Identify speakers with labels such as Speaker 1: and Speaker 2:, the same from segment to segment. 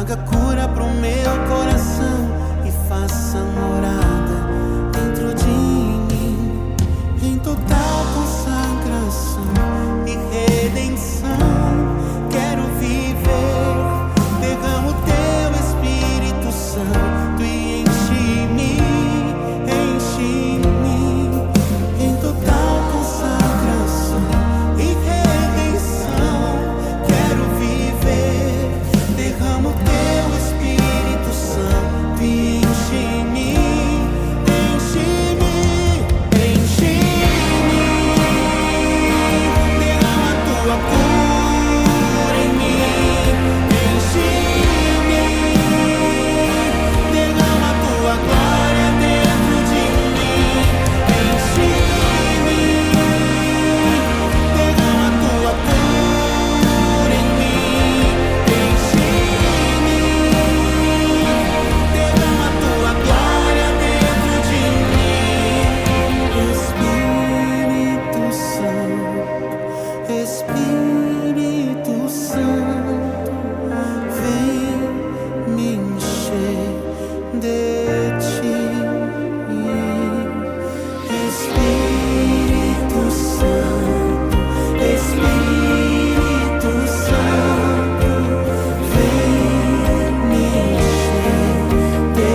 Speaker 1: traga cura pro meu coração e faça morada dentro de mim, em total consagração e redenção. Quero viver, derrama o teu Espírito Santo e enche-me em total consagração e redenção. Quero viver, derrama o teu Espírito Santo e enche-me, enche-me, enche-me. Derrama a tua cura em mim, enche-me. Derrama a tua glória dentro de mim, enche-me. Derrama a tua cura em mim, enche-me. Derrama a tua glória dentro de mim. Espírito Santo, vem me encher de ti. Espírito Santo, Espírito Santo, vem me encher de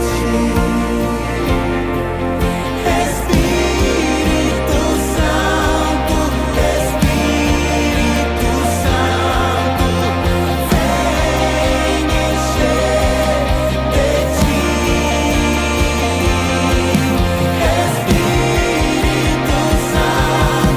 Speaker 1: ti. Espírito Santo, Espírito Santo, vem me encher de ti. Espírito Santo,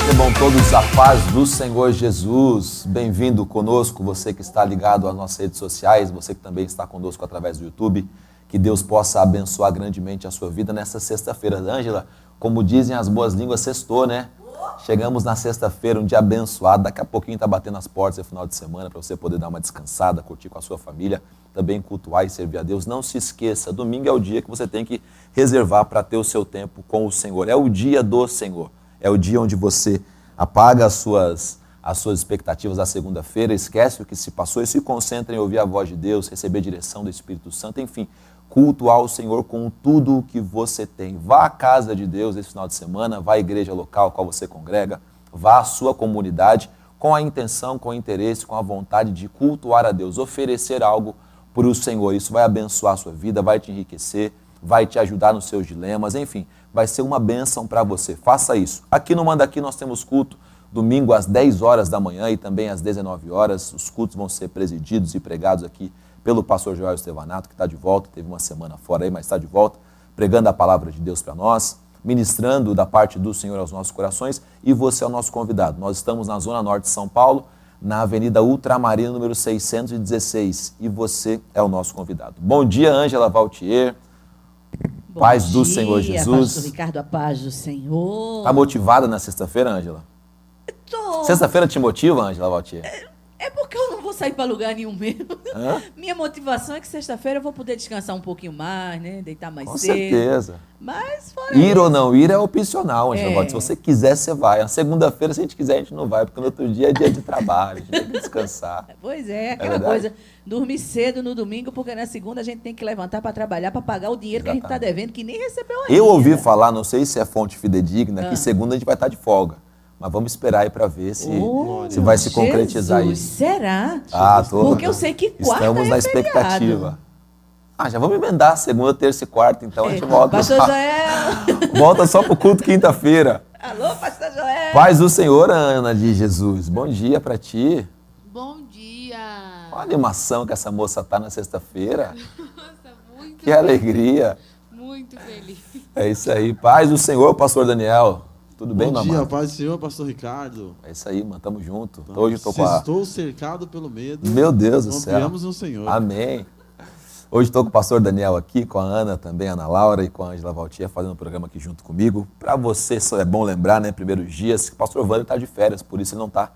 Speaker 2: Recebam todos a paz do Senhor Jesus. Bem-vindo conosco, você que está ligado às nossas redes sociais, você que também está conosco através do YouTube. Que Deus possa abençoar grandemente a sua vida nessa sexta-feira. Ângela, como dizem as boas línguas, sextou, né? Chegamos na sexta-feira, um dia abençoado. Daqui a pouquinho está batendo as portas no final de semana para você poder dar uma descansada, curtir com a sua família, também cultuar e servir a Deus. Não se esqueça, domingo é o dia que você tem que reservar para ter o seu tempo com o Senhor. É o dia do Senhor. É o dia onde você apaga as suas expectativas da segunda-feira, esquece o que se passou e se concentra em ouvir a voz de Deus, receber direção do Espírito Santo, enfim, cultuar o Senhor com tudo o que você tem. Vá à casa de Deus esse final de semana, vá à igreja local a qual você congrega, vá à sua comunidade com a intenção, com o interesse, com a vontade de cultuar a Deus, oferecer algo para o Senhor. Isso vai abençoar a sua vida, vai te enriquecer, vai te ajudar nos seus dilemas, enfim, vai ser uma bênção para você. Faça isso. Aqui no Manda Aqui nós temos culto domingo às 10 horas da manhã e também às 19 horas. Os cultos vão ser presididos e pregados aqui pelo pastor Joel Estevanato, que está de volta, teve uma semana fora aí, mas está de volta, pregando a palavra de Deus para nós, ministrando da parte do Senhor aos nossos corações, e você é o nosso convidado. Nós estamos na Zona Norte de São Paulo, na Avenida Ultramarina, número 616, e você é o nosso convidado. Bom dia, Ângela Valtier. Paz do Senhor Jesus.
Speaker 3: Pastor Ricardo, a paz do Senhor.
Speaker 2: Está motivada na sexta-feira, Ângela?
Speaker 3: Tô.
Speaker 2: Sexta-feira te motiva, Ângela Valtier?
Speaker 3: É porque eu não vou sair para lugar nenhum mesmo.
Speaker 2: Hã?
Speaker 3: Minha motivação é que sexta-feira eu vou poder descansar um pouquinho mais, né? Deitar mais
Speaker 2: Com
Speaker 3: cedo.
Speaker 2: certeza.
Speaker 3: Mas fora
Speaker 2: Ir
Speaker 3: isso,
Speaker 2: ou não ir é opcional, Ângela
Speaker 3: É.
Speaker 2: Valtier. Se você quiser, você vai. Na segunda-feira, se a gente quiser, a gente não vai, porque no outro dia é dia de trabalho, a gente tem que descansar.
Speaker 3: Pois é, aquela
Speaker 2: verdade?
Speaker 3: coisa, dormir cedo no domingo, porque na segunda a gente tem que levantar para trabalhar, para pagar o dinheiro que a gente está
Speaker 2: Exatamente.
Speaker 3: devendo, que nem recebeu ainda.
Speaker 2: Eu ouvi falar, não sei se é fonte fidedigna,
Speaker 3: Ah.
Speaker 2: que segunda a gente vai estar de folga. Mas vamos esperar aí para ver se
Speaker 3: Oh,
Speaker 2: vai se concretizar
Speaker 3: Jesus,
Speaker 2: isso.
Speaker 3: será?
Speaker 2: Ah, tô.
Speaker 3: Porque eu sei que quarta
Speaker 2: Estamos
Speaker 3: é
Speaker 2: na
Speaker 3: feriado.
Speaker 2: expectativa. Ah, já vamos emendar segunda, terça e quarta, então a gente volta.
Speaker 3: Pastor Joel.
Speaker 2: Volta só pro culto quinta-feira.
Speaker 3: Alô, Pastor Joel.
Speaker 2: Paz do Senhor, Ana de Jesus. Bom dia para ti.
Speaker 4: Bom dia!
Speaker 2: Olha a animação que essa moça tá na sexta-feira.
Speaker 4: Nossa, muito
Speaker 2: Que alegria.
Speaker 4: Muito feliz.
Speaker 2: É isso aí. Paz do Senhor, pastor Daniel. Tudo bem,
Speaker 5: Bom dia,
Speaker 2: mamãe?
Speaker 5: paz do Senhor, pastor Ricardo.
Speaker 2: É isso aí, mano. Tamo junto. Hoje eu tô com
Speaker 5: Se
Speaker 2: a...
Speaker 5: estou cercado pelo medo,
Speaker 2: Meu Deus do céu.
Speaker 5: confiamos no Senhor.
Speaker 2: Amém. Hoje estou com o pastor Daniel aqui, com a Ana também, a Ana Laura e com a Ângela Valtier fazendo o programa aqui junto comigo. Para você, só é bom lembrar, né, primeiros dias, que o pastor Wander está de férias, por isso ele não está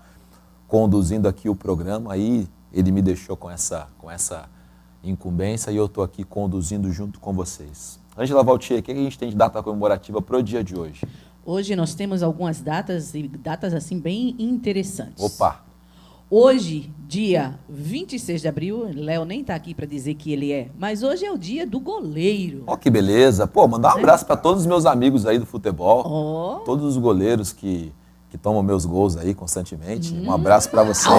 Speaker 2: conduzindo aqui o programa, aí ele me deixou com essa incumbência e eu estou aqui conduzindo junto com vocês. Ângela Valtier, o que a gente tem de data comemorativa para o dia de hoje?
Speaker 3: Hoje nós temos algumas datas, e datas assim bem interessantes.
Speaker 2: Opa!
Speaker 3: Hoje, dia 26 de abril, Léo nem está aqui para dizer que ele é, mas hoje é o dia do goleiro.
Speaker 2: Ó, que beleza. Pô, mandar um abraço para todos os meus amigos aí do futebol,
Speaker 3: Ó.
Speaker 2: todos os goleiros que tomam meus gols aí constantemente. Um abraço para vocês.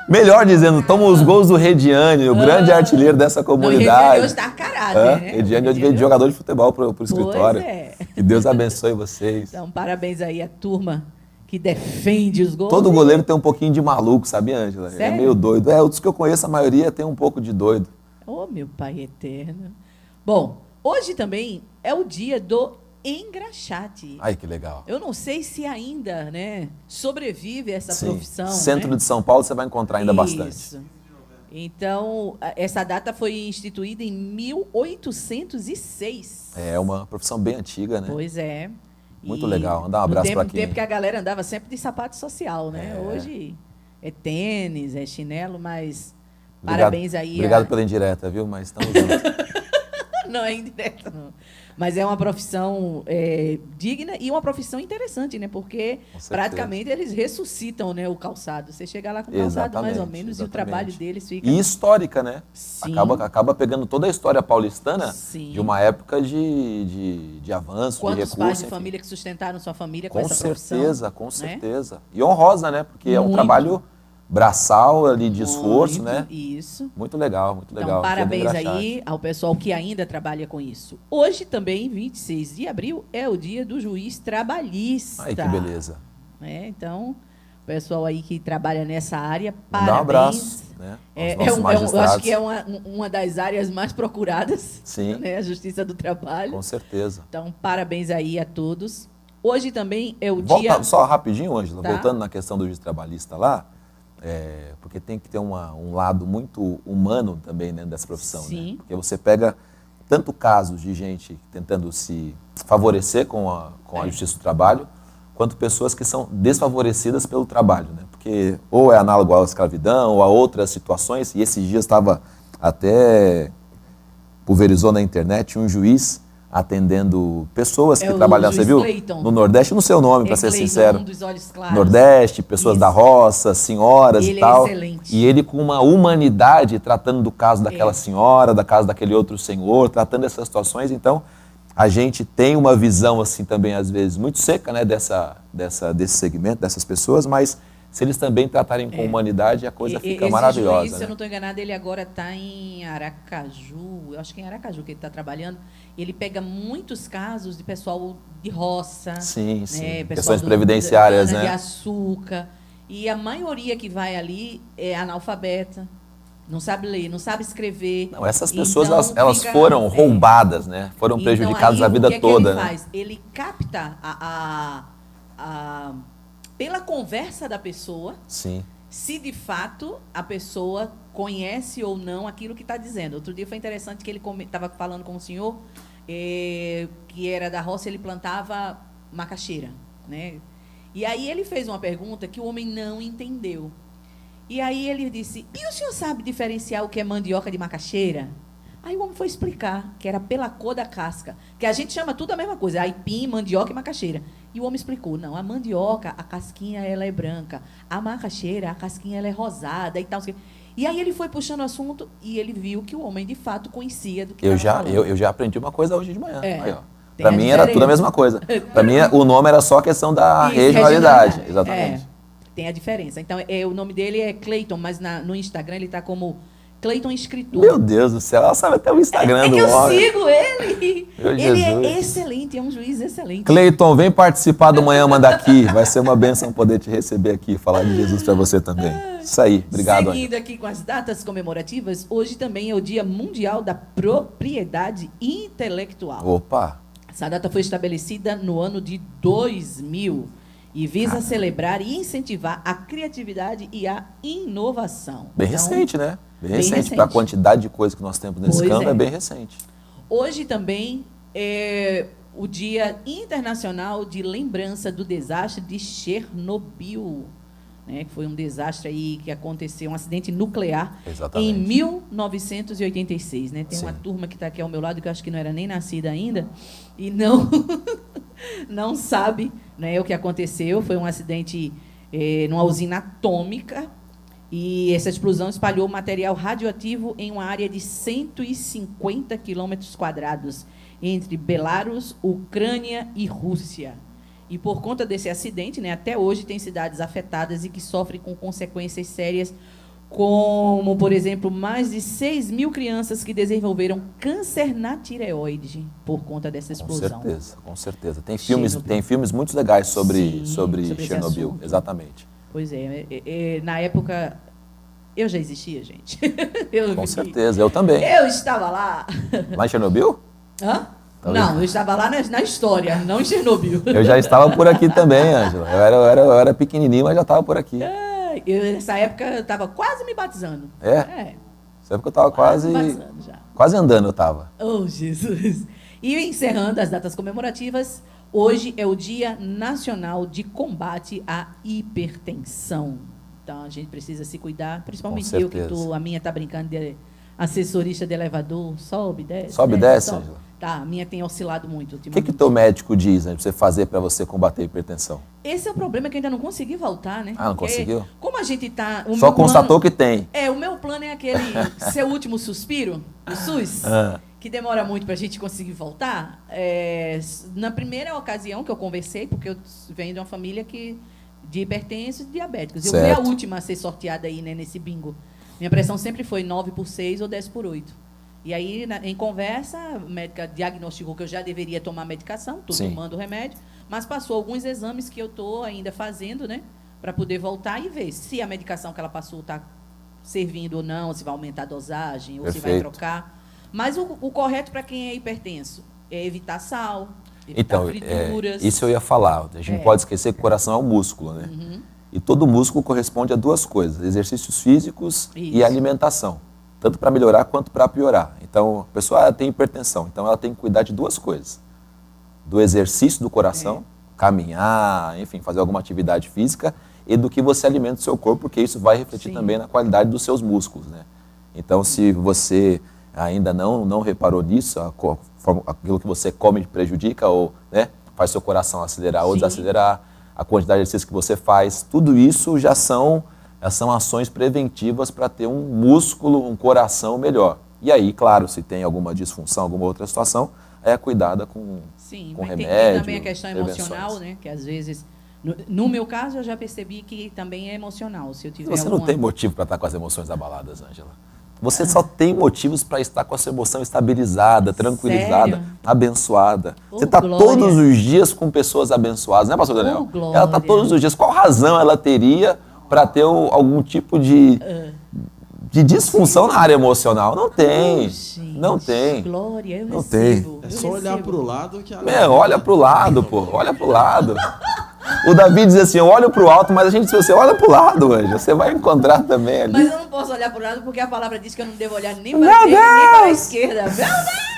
Speaker 2: Melhor dizendo, tomam os gols do Rediane, o grande artilheiro dessa
Speaker 3: Não, Rediane
Speaker 2: comunidade.
Speaker 3: hoje está a caráter, né?
Speaker 2: Rediane hoje veio de jogador de futebol pro escritório.
Speaker 3: Pois é.
Speaker 2: Que Deus abençoe vocês.
Speaker 3: Então, parabéns aí à turma que defende os gols.
Speaker 2: Todo goleiro tem um pouquinho de maluco, sabia, Ângela? É
Speaker 3: Sério?
Speaker 2: meio doido. Os que eu conheço, a maioria tem um pouco de doido.
Speaker 3: Oh, meu Pai eterno. Bom, hoje também é o dia do engraxate.
Speaker 2: Ai, que legal.
Speaker 3: Eu não sei se ainda, né, sobrevive essa
Speaker 2: Sim.
Speaker 3: profissão.
Speaker 2: Centro
Speaker 3: né?
Speaker 2: de São Paulo você vai encontrar ainda bastante.
Speaker 3: Isso. Então, essa data foi instituída em 1806.
Speaker 2: É uma profissão bem antiga, né?
Speaker 3: Pois é.
Speaker 2: Muito legal. Mandar um abraço pra
Speaker 3: No
Speaker 2: quem-
Speaker 3: tempo que a galera andava sempre de sapato social, né?
Speaker 2: É.
Speaker 3: Hoje é tênis, é chinelo, mas
Speaker 2: Obrigado-
Speaker 3: parabéns aí.
Speaker 2: Obrigado pela indireta, viu? Mas estamos juntos.
Speaker 3: Não é indireta, não. Mas é uma profissão digna e uma profissão interessante, né? Porque
Speaker 2: Com certeza.
Speaker 3: praticamente eles ressuscitam, né, o calçado. Você chega lá com o calçado mais ou
Speaker 2: Exatamente,
Speaker 3: menos e o
Speaker 2: exatamente.
Speaker 3: trabalho deles fica...
Speaker 2: E histórica, né?
Speaker 3: Sim.
Speaker 2: Acaba pegando toda a história paulistana
Speaker 3: Sim.
Speaker 2: de uma época de avanço, de
Speaker 3: Quantos
Speaker 2: recurso.
Speaker 3: pais de
Speaker 2: enfim.
Speaker 3: família que sustentaram sua família com
Speaker 2: Com
Speaker 3: essa profissão?
Speaker 2: certeza, com
Speaker 3: né?
Speaker 2: certeza. E honrosa, né? Porque é um
Speaker 3: Muito.
Speaker 2: trabalho braçal ali de esforço,
Speaker 3: Muito,
Speaker 2: né?
Speaker 3: Isso.
Speaker 2: Muito legal, muito
Speaker 3: Então,
Speaker 2: legal. Dia do
Speaker 3: parabéns
Speaker 2: engraxate.
Speaker 3: aí ao pessoal que ainda trabalha com isso. Hoje também, 26 de abril, é o dia do juiz trabalhista.
Speaker 2: Ai, que beleza.
Speaker 3: Então, o pessoal aí que trabalha nessa área,
Speaker 2: Mandar
Speaker 3: parabéns.
Speaker 2: um abraço, né? aos nossos
Speaker 3: eu acho
Speaker 2: magistrados.
Speaker 3: que é uma das áreas mais procuradas,
Speaker 2: Sim.
Speaker 3: né? A Justiça do Trabalho.
Speaker 2: Com certeza.
Speaker 3: Então, parabéns aí a todos. Hoje também é o
Speaker 2: Volta
Speaker 3: dia...
Speaker 2: só rapidinho, Ângela,
Speaker 3: Tá.
Speaker 2: voltando na questão do juiz trabalhista lá, porque tem que ter um lado muito humano também dentro dessa profissão,
Speaker 3: Sim.
Speaker 2: né? Porque você pega tanto casos de gente tentando se favorecer com a justiça do trabalho, quanto pessoas que são desfavorecidas pelo trabalho, né? Porque ou é análogo à escravidão ou a outras situações, e esses dias estava até pulverizou na internet um juiz atendendo pessoas que
Speaker 3: É o
Speaker 2: trabalham, você
Speaker 3: juiz
Speaker 2: viu?
Speaker 3: Clayton.
Speaker 2: No Nordeste, no seu nome, para ser
Speaker 3: Clayton,
Speaker 2: sincero.
Speaker 3: um dos olhos claros.
Speaker 2: Nordeste, pessoas
Speaker 3: Isso.
Speaker 2: da roça, senhoras
Speaker 3: Ele
Speaker 2: e tal.
Speaker 3: é excelente.
Speaker 2: E ele com uma humanidade tratando do caso daquela senhora, da caso daquele outro senhor, tratando essas situações. Então, a gente tem uma visão assim também às vezes muito seca, né, desse segmento, dessas pessoas, mas se eles também tratarem com humanidade, a coisa fica
Speaker 3: Esse
Speaker 2: maravilhosa.
Speaker 3: juiz, se eu
Speaker 2: né?
Speaker 3: não estou enganada, ele agora está em Aracaju, eu acho que é em Aracaju que ele está trabalhando. Ele pega muitos casos de pessoal de roça,
Speaker 2: Sim,
Speaker 3: né,
Speaker 2: sim.
Speaker 3: pessoal
Speaker 2: Questões previdenciárias,
Speaker 3: de
Speaker 2: né?
Speaker 3: açúcar. E a maioria que vai ali é analfabeta, não sabe ler, não sabe escrever.
Speaker 2: Não, essas pessoas,
Speaker 3: Então,
Speaker 2: elas
Speaker 3: fica-
Speaker 2: foram roubadas, né? Foram
Speaker 3: Então,
Speaker 2: prejudicadas
Speaker 3: aí,
Speaker 2: a vida
Speaker 3: o que
Speaker 2: toda,
Speaker 3: é que ele
Speaker 2: né?
Speaker 3: faz? Ele capta pela conversa da pessoa,
Speaker 2: Sim.
Speaker 3: se de fato a pessoa conhece ou não aquilo que está dizendo. Outro dia foi interessante que ele estava falando com o senhor que era da roça, ele plantava macaxeira, né? E aí ele fez uma pergunta que o homem não entendeu. E aí ele disse, e o senhor sabe diferenciar o que é mandioca de macaxeira? Aí o homem foi explicar que era pela cor da casca, que a gente chama tudo a mesma coisa, aipim, mandioca e macaxeira. E o homem explicou, não, a mandioca, a casquinha ela é branca, a macaxeira, a casquinha ela é rosada e tal. E aí ele foi puxando o assunto e ele viu que o homem de fato conhecia do que
Speaker 2: Eu
Speaker 3: estava
Speaker 2: já,
Speaker 3: falando.
Speaker 2: eu já aprendi uma coisa hoje de manhã.
Speaker 3: É.
Speaker 2: Aí, ó.
Speaker 3: Tem
Speaker 2: Pra
Speaker 3: a
Speaker 2: mim era tudo a
Speaker 3: diferença.
Speaker 2: mesma coisa. Pra mim o nome era só a questão da
Speaker 3: Isso,
Speaker 2: regionalidade.
Speaker 3: regionalidade.
Speaker 2: Exatamente.
Speaker 3: É, tem a diferença. Então, o nome dele é Clayton, mas no Instagram ele está como Clayton Escritor.
Speaker 2: Meu Deus do céu, ela sabe até o Instagram
Speaker 3: É
Speaker 2: do
Speaker 3: que eu
Speaker 2: homem.
Speaker 3: sigo ele.
Speaker 2: Meu
Speaker 3: Ele
Speaker 2: Jesus.
Speaker 3: é excelente, é um juiz excelente.
Speaker 2: Cleiton, vem participar do Manhã Manda Aqui. Vai ser uma bênção poder te receber aqui e falar de Jesus pra você também. Isso aí, obrigado. Ângela.
Speaker 3: Seguindo aqui com as datas comemorativas, hoje também é o Dia Mundial da Propriedade Intelectual.
Speaker 2: Opa,
Speaker 3: Essa data foi estabelecida no ano de 2000 e visa celebrar e incentivar a criatividade e a inovação.
Speaker 2: bem
Speaker 3: Então,
Speaker 2: recente, né? Bem
Speaker 3: bem
Speaker 2: recente.
Speaker 3: recente.
Speaker 2: Para a quantidade de coisas que nós temos nesse
Speaker 3: Pois
Speaker 2: campo,
Speaker 3: é.
Speaker 2: é bem recente.
Speaker 3: Hoje também o Dia Internacional de Lembrança do Desastre de Chernobyl, né, que foi um desastre aí que aconteceu, um acidente nuclear
Speaker 2: Exatamente.
Speaker 3: em 1986. Né? Tem uma
Speaker 2: Sim.
Speaker 3: turma que está aqui ao meu lado, que eu acho que não era nem nascida ainda, e não, não sabe, né, o que aconteceu. Foi um acidente numa usina atômica, e essa explosão espalhou material radioativo em uma área de 150 quilômetros quadrados, entre Belarus, Ucrânia e Rússia. E por conta desse acidente, né, até hoje tem cidades afetadas e que sofrem com consequências sérias, como, por exemplo, mais de 6 mil crianças que desenvolveram câncer na tireoide por conta dessa explosão.
Speaker 2: Com certeza. Tem
Speaker 3: Chernobyl.
Speaker 2: filmes muito legais sobre
Speaker 3: Sim, sobre esse
Speaker 2: Chernobyl.
Speaker 3: assunto.
Speaker 2: Exatamente.
Speaker 3: Pois é, na época, eu já existia, gente.
Speaker 2: Com certeza, eu também.
Speaker 3: Eu estava lá.
Speaker 2: Lá em Chernobyl?
Speaker 3: Hã?
Speaker 2: Tá
Speaker 3: Não,
Speaker 2: vendo?
Speaker 3: eu estava lá na história, não em Chernobyl.
Speaker 2: Eu já estava por aqui também, Ângela. Eu era pequenininho, mas já estava por aqui.
Speaker 3: Nessa época, eu estava quase me batizando.
Speaker 2: É? Nessa época eu estava quase
Speaker 3: me batizando já.
Speaker 2: quase andando, eu estava.
Speaker 3: Oh, Jesus. E encerrando as datas comemorativas, hoje é o Dia Nacional de Combate à Hipertensão. Então, a gente precisa se cuidar, principalmente
Speaker 2: Com
Speaker 3: eu, que
Speaker 2: certeza.
Speaker 3: a minha está brincando de assessorista de elevador, sobe, desce.
Speaker 2: Sobe e desce, Ângela?
Speaker 3: Tá, a minha tem oscilado muito
Speaker 2: O
Speaker 3: ultimamente.
Speaker 2: que o teu médico diz, né, pra você fazer para você combater a hipertensão?
Speaker 3: Esse é o problema, que eu ainda não consegui voltar, né?
Speaker 2: Ah, não
Speaker 3: Porque
Speaker 2: conseguiu?
Speaker 3: Como a gente tá...
Speaker 2: Só constatou que tem.
Speaker 3: O meu plano é aquele seu último suspiro, do SUS, que demora muito para a gente conseguir voltar. Na primeira ocasião que eu conversei, porque eu venho de uma família de hipertensos e diabéticos. Eu fui a
Speaker 2: Certo.
Speaker 3: última a ser sorteada aí, né, nesse bingo. Minha pressão sempre foi 9/6 ou 10/8. E aí, em conversa, a médica diagnosticou que eu já deveria tomar medicação, estou
Speaker 2: Sim.
Speaker 3: tomando remédio, mas passou alguns exames que eu estou ainda fazendo, né, para poder voltar e ver se a medicação que ela passou está servindo ou não, se vai aumentar a dosagem, ou se vai
Speaker 2: Perfeito.
Speaker 3: trocar. Mas o correto para quem é hipertenso é evitar sal, evitar
Speaker 2: Então,
Speaker 3: frituras.
Speaker 2: isso eu ia falar. A gente não pode esquecer que o coração é um músculo, né? E todo músculo corresponde a duas coisas: exercícios físicos e
Speaker 3: Isso.
Speaker 2: alimentação. Tanto para melhorar quanto para piorar. Então, a pessoa tem hipertensão, então ela tem que cuidar de duas coisas: do exercício do coração, caminhar, enfim, fazer alguma atividade física, e do que você alimenta o seu corpo, porque isso vai refletir
Speaker 3: Sim.
Speaker 2: também na qualidade dos seus músculos, né? Então, se você ainda não reparou nisso, aquilo que você come prejudica ou, né, faz seu coração acelerar ou
Speaker 3: Sim.
Speaker 2: desacelerar, a quantidade de exercício que você faz, tudo isso já são ações preventivas para ter um músculo, um coração melhor. E aí, claro, se tem alguma disfunção, alguma outra situação, é cuidada com
Speaker 3: Sim,
Speaker 2: com
Speaker 3: mas tem
Speaker 2: remédio,
Speaker 3: também a questão emocional,
Speaker 2: prevenções.
Speaker 3: né? Que às vezes, no meu caso, eu já percebi que também é emocional. Se eu tiver
Speaker 2: Você não
Speaker 3: alguma...
Speaker 2: tem motivo para estar com as emoções abaladas, Ângela. Você só tem motivos para estar com a sua emoção estabilizada, tranquilizada,
Speaker 3: Sério? Oh,
Speaker 2: abençoada. Você está
Speaker 3: glória.
Speaker 2: todos os dias com pessoas abençoadas, né, pastor Daniel?
Speaker 3: glória.
Speaker 2: Ela está todos os dias. Qual razão ela teria para ter algum tipo de disfunção na área emocional? Não tem.
Speaker 3: Gente,
Speaker 2: Não tem.
Speaker 3: Glória, eu
Speaker 2: Não
Speaker 3: recebo.
Speaker 5: É
Speaker 3: eu
Speaker 5: só olhar
Speaker 3: recebo.
Speaker 5: pro lado que a...
Speaker 2: Olha pro lado, pô. Olha pro lado. O Davi diz assim, eu olho pro alto, mas a gente, se você olha pro lado, Ângela, você vai encontrar também ali.
Speaker 3: Mas eu não posso olhar para o lado porque a palavra diz que eu não devo olhar nem para a direita nem para a esquerda. Meu Deus!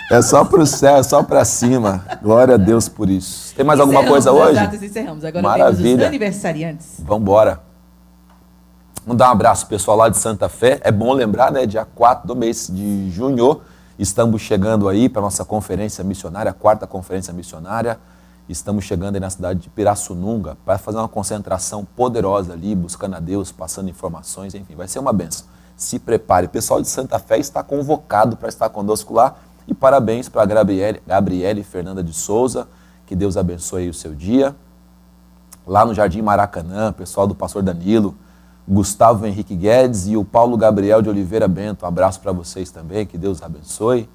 Speaker 2: É só pro céu, é só pra cima. Glória a Deus por isso. Tem mais alguma coisa
Speaker 3: Encerramos
Speaker 2: hoje?
Speaker 3: as datas, encerramos. Agora temos
Speaker 2: Maravilha.
Speaker 3: os aniversariantes.
Speaker 2: Vamos embora. Vamos dar um abraço pro pessoal lá de Santa Fé. É bom lembrar, né? Dia 4 do mês de junho, estamos chegando aí para a nossa conferência missionária, a 4ª conferência missionária. Estamos chegando aí na cidade de Pirassununga para fazer uma concentração poderosa ali, buscando a Deus, passando informações, enfim, vai ser uma bênção. Se prepare. O pessoal de Santa Fé está convocado para estar conosco lá. E parabéns para a Gabriele Fernanda de Souza, que Deus abençoe aí o seu dia. Lá no Jardim Maracanã, pessoal do pastor Danilo, Gustavo Henrique Guedes e o Paulo Gabriel de Oliveira Bento. Um abraço para vocês também, que Deus abençoe.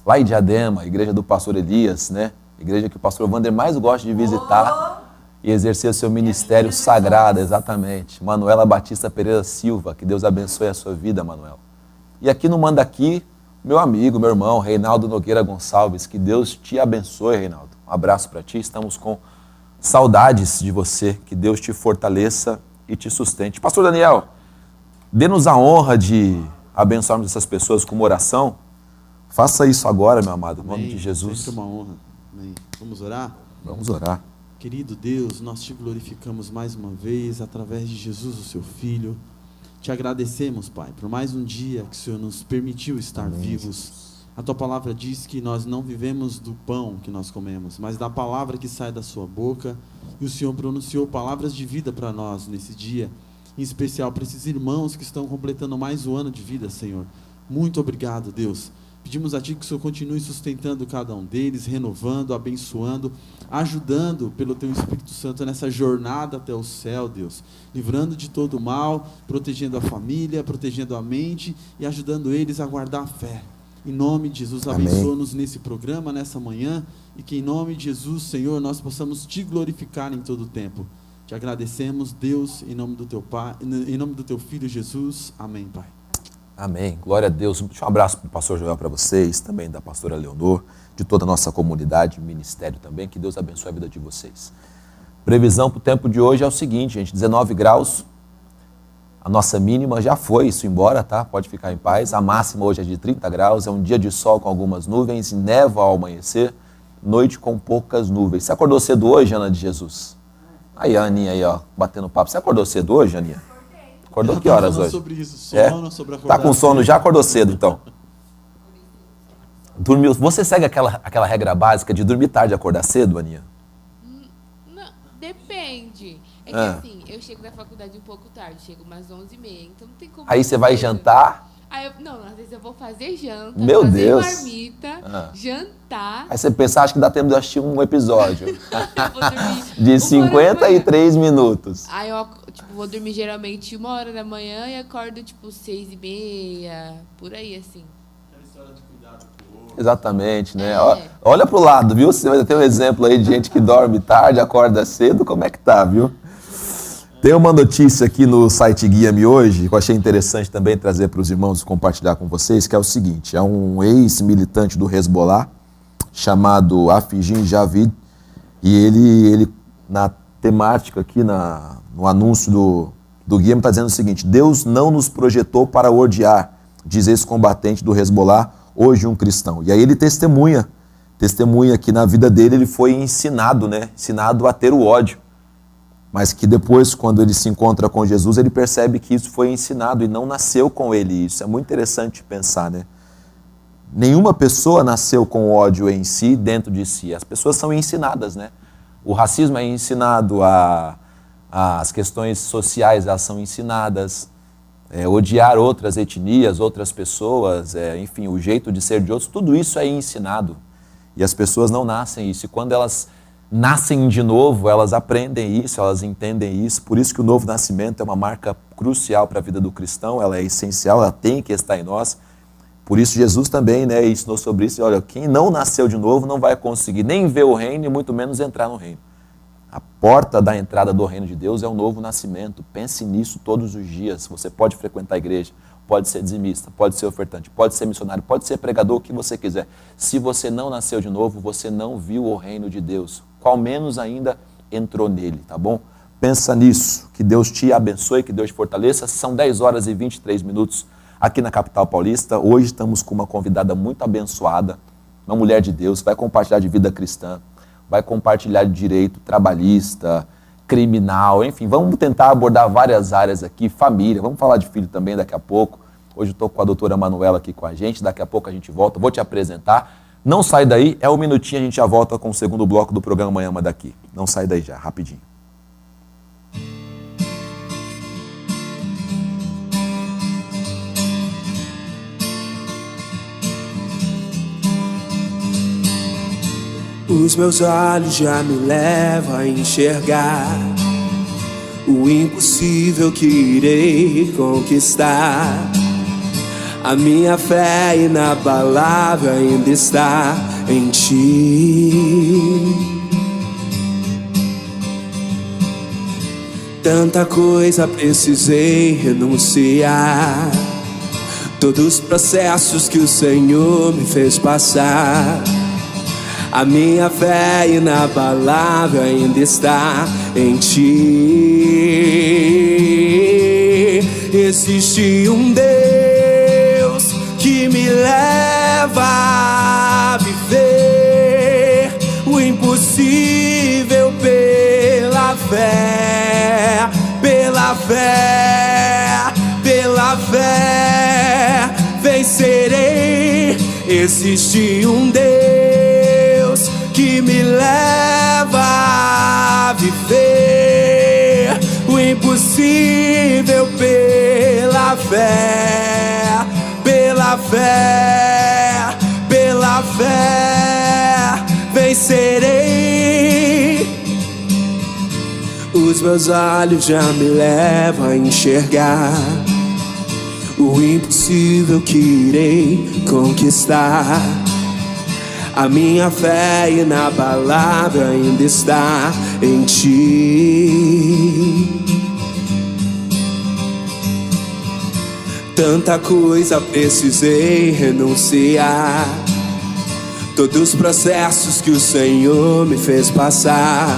Speaker 2: Lá em Diadema, igreja do pastor Elias, né? Igreja que o pastor Wander mais gosta de visitar e exercer o seu ministério sagrado, exatamente. Manuela Batista Pereira Silva, que Deus abençoe a sua vida, Manuela. E aqui no Mandaqui, meu amigo, meu irmão, Reinaldo Nogueira Gonçalves, que Deus te abençoe, Reinaldo. Um abraço para ti, estamos com saudades de você, que Deus te fortaleça e te sustente. Pastor Daniel, dê-nos a honra de abençoarmos essas pessoas com uma oração. Faça isso agora, meu amado, em nome
Speaker 5: Amém.
Speaker 2: de Jesus.
Speaker 5: Sempre uma honra. Amém. Vamos orar?
Speaker 2: Vamos orar.
Speaker 5: Querido Deus, nós te glorificamos mais uma vez através de Jesus, o seu Filho. Te agradecemos, Pai, por mais um dia que o Senhor nos permitiu estar
Speaker 2: Amém,
Speaker 5: vivos. A tua palavra diz que nós não vivemos do pão que nós comemos, mas da palavra que sai da sua boca. E o Senhor pronunciou palavras de vida para nós nesse dia, em especial para esses irmãos que estão completando mais um ano de vida, Senhor. Muito obrigado, Deus. Pedimos a Ti que o Senhor continue sustentando cada um deles, renovando, abençoando, ajudando pelo Teu Espírito Santo nessa jornada até o céu, Deus. Livrando de todo o mal, protegendo a família, protegendo a mente e ajudando eles a guardar a fé. Em nome de Jesus, abençoa-nos nesse programa, nessa manhã, e que em nome de Jesus, Senhor, nós possamos Te glorificar em todo o tempo. Te agradecemos, Deus, em nome do Teu Pai, em nome do Teu Filho Jesus. Amém, Pai.
Speaker 2: Amém. Glória a Deus. Um abraço para o pastor Joel, para vocês, também da pastora Leonor, de toda a nossa comunidade, ministério também. Que Deus abençoe a vida de vocês. Previsão para o tempo de hoje é o seguinte, gente, 19 graus. A nossa mínima já foi, isso embora, tá? Pode ficar em paz. A máxima hoje é de 30 graus, é um dia de sol com algumas nuvens, névoa ao amanhecer, noite com poucas nuvens. Você acordou cedo hoje, Ana de Jesus? Aí a Aninha aí, ó, batendo papo. Você acordou cedo hoje, Aninha? Acordou que horas hoje?
Speaker 5: Sobre isso, sono, sobre
Speaker 2: Tá com sono já? Acordou cedo, então? Dormiu. Você segue aquela regra básica de dormir tarde e acordar cedo, Aninha?
Speaker 4: Não, depende. É que assim, eu chego da faculdade um pouco tarde, chego umas 11h30, então não tem como...
Speaker 2: Aí você vai jantar?
Speaker 4: Aí não, às vezes eu vou fazer janta,
Speaker 2: Meu
Speaker 4: fazer
Speaker 2: Deus.
Speaker 4: marmita, jantar...
Speaker 2: Aí você pensa, acho que dá tempo de assistir um episódio.
Speaker 4: vou dormir
Speaker 2: De 53 minutos.
Speaker 4: Aí eu vou dormir geralmente 1h da manhã e acordo 6h30, por aí assim.
Speaker 2: Exatamente, né? Olha pro lado, viu? Você vai ter um exemplo aí de gente que dorme tarde, acorda cedo, como é que tá, viu? Tem uma notícia aqui no site Guia-me hoje, que eu achei interessante também trazer para os irmãos e compartilhar com vocês, que é o seguinte, é um ex-militante do Hezbollah, chamado Afigin Javid, e ele na temática aqui, no anúncio do Guia-me, está dizendo o seguinte: Deus não nos projetou para odiar, diz esse combatente do Hezbollah, hoje um cristão. E aí ele testemunha que na vida dele ele foi ensinado, né? Ensinado a ter o ódio. Mas que depois, quando ele se encontra com Jesus, ele percebe que isso foi ensinado e não nasceu com ele. Isso é muito interessante pensar, né? Nenhuma pessoa nasceu com ódio em si, dentro de si. As pessoas são ensinadas, né? O racismo é ensinado, as questões sociais elas são ensinadas, odiar outras etnias, outras pessoas, enfim, o jeito de ser de outros, tudo isso é ensinado. E as pessoas não nascem isso. E quando elas nascem de novo, elas aprendem isso, elas entendem isso. Por isso que o novo nascimento é uma marca crucial para a vida do cristão, ela é essencial, ela tem que estar em nós. Por isso Jesus também, né, ensinou sobre isso. Olha, quem não nasceu de novo não vai conseguir nem ver o reino e muito menos entrar no reino. A porta da entrada do reino de Deus é o novo nascimento. Pense nisso todos os dias. Você pode frequentar a igreja, pode ser dizimista, pode ser ofertante, pode ser missionário, pode ser pregador, o que você quiser. Se você não nasceu de novo, você não viu o reino de Deus. Qual menos ainda entrou nele, tá bom? Pensa nisso. Que Deus te abençoe, que Deus te fortaleça. São 10h23 aqui na capital paulista. Hoje estamos com uma convidada muito abençoada, uma mulher de Deus, vai compartilhar de vida cristã, vai compartilhar de direito trabalhista, criminal, enfim, vamos tentar abordar várias áreas aqui, família, vamos falar de filho também daqui a pouco. Hoje eu estou com a doutora Manuela aqui com a gente, daqui a pouco a gente volta, vou te apresentar. Não sai daí, é um minutinho, a gente já volta com o segundo bloco do programa Manhã Manda Aqui. Não sai daí já, rapidinho.
Speaker 1: Os meus olhos já me levam a enxergar o impossível que irei conquistar. A minha fé inabalável ainda está em ti. Tanta coisa precisei renunciar, todos os processos que o Senhor me fez passar. A minha fé inabalável ainda está em ti. Existe um Deus que que me leva a viver o impossível pela fé, pela fé, pela fé vencerei. Existe um Deus que me leva a viver o impossível pela fé, pela fé, pela fé vencerei. Os meus olhos já me levam a enxergar o impossível que irei conquistar. A minha fé inabalável ainda está em ti. Tanta coisa precisei renunciar, todos os processos que o Senhor me fez passar.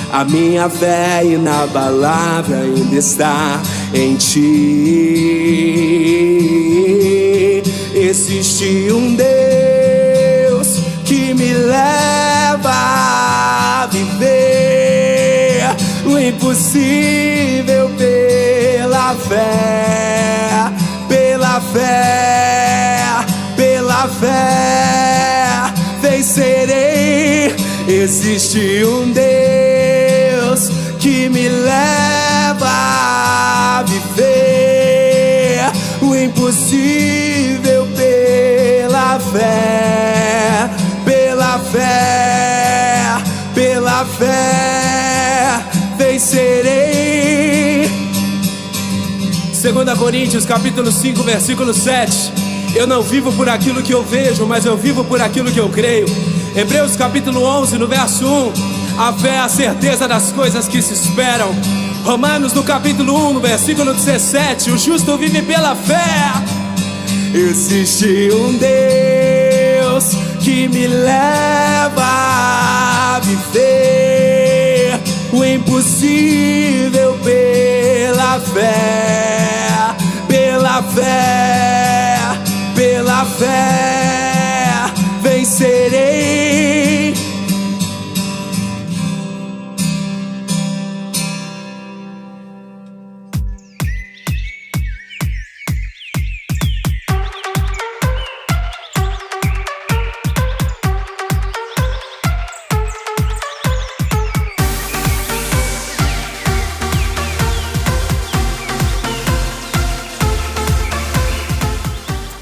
Speaker 1: A minha fé inabalável ainda está em ti. Existe um Deus que me leva a viver o impossível pela fé, pela fé, pela fé vencerei. Existe um Deus que me leva a viver o impossível pela fé, pela fé, pela fé vencerei. 2 Coríntios capítulo 5, versículo 7. Eu não vivo por aquilo que eu vejo, mas eu vivo por aquilo que eu creio. Hebreus capítulo 11, no verso 1. A fé é a certeza das coisas que se esperam. Romanos no capítulo 1, no versículo 17. O justo vive pela fé. Existe um Deus que me leva a viver o impossível pela fé, pela fé, pela fé vencerei.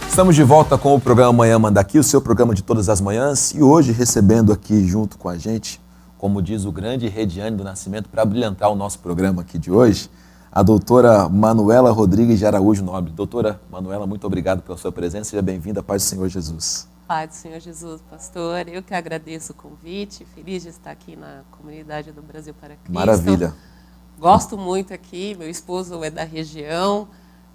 Speaker 2: Estamos de volta com o programa Manhã Manda Aqui, o seu programa de todas as manhãs, e hoje recebendo aqui junto com a gente, como diz o grande Rediane do Nascimento, para brilhantar o nosso programa aqui de hoje, a doutora Manuela Rodrigues de Araújo Nobre. Doutora Manuela, muito obrigado pela sua presença, seja bem-vinda, paz do Senhor Jesus.
Speaker 6: Paz do Senhor Jesus, pastor. Eu que agradeço o convite, feliz de estar aqui na comunidade do Brasil para Cristo.
Speaker 2: Maravilha.
Speaker 6: Gosto muito aqui, meu esposo é da região,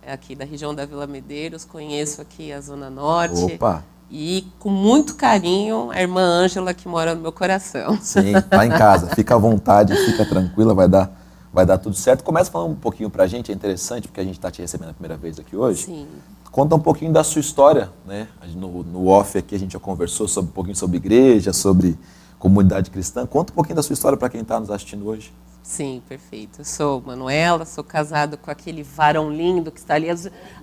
Speaker 6: aqui da região da Vila Medeiros, conheço aqui a Zona Norte.
Speaker 2: Opa!
Speaker 6: E com muito carinho, a irmã Ângela que mora no meu coração.
Speaker 2: Sim, tá em casa, fica à vontade, fica tranquila, vai dar tudo certo. Começa falando um pouquinho pra gente, é interessante, porque a gente está te recebendo a primeira vez aqui hoje.
Speaker 6: Sim.
Speaker 2: Conta um pouquinho da sua história, né? No off aqui a gente já conversou um pouquinho sobre igreja, sobre comunidade cristã. Conta um pouquinho da sua história para quem está nos assistindo hoje.
Speaker 6: Sim, perfeito. Eu sou Manuela, sou casado com aquele varão lindo que está ali.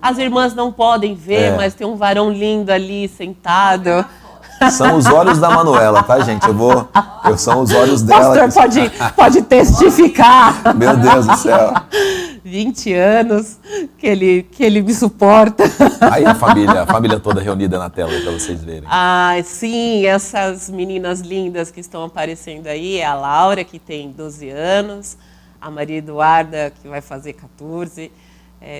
Speaker 6: As irmãs não podem ver, mas tem um varão lindo ali sentado.
Speaker 2: São os olhos da Manuela, tá, gente? São os olhos dela.
Speaker 6: Pastor pode testificar.
Speaker 2: Meu Deus do céu.
Speaker 6: 20 anos que ele me suporta.
Speaker 2: Aí a família toda reunida na tela para vocês verem.
Speaker 6: Ah, sim, essas meninas lindas que estão aparecendo aí é a Laura, que tem 12 anos, a Maria Eduarda, que vai fazer 14.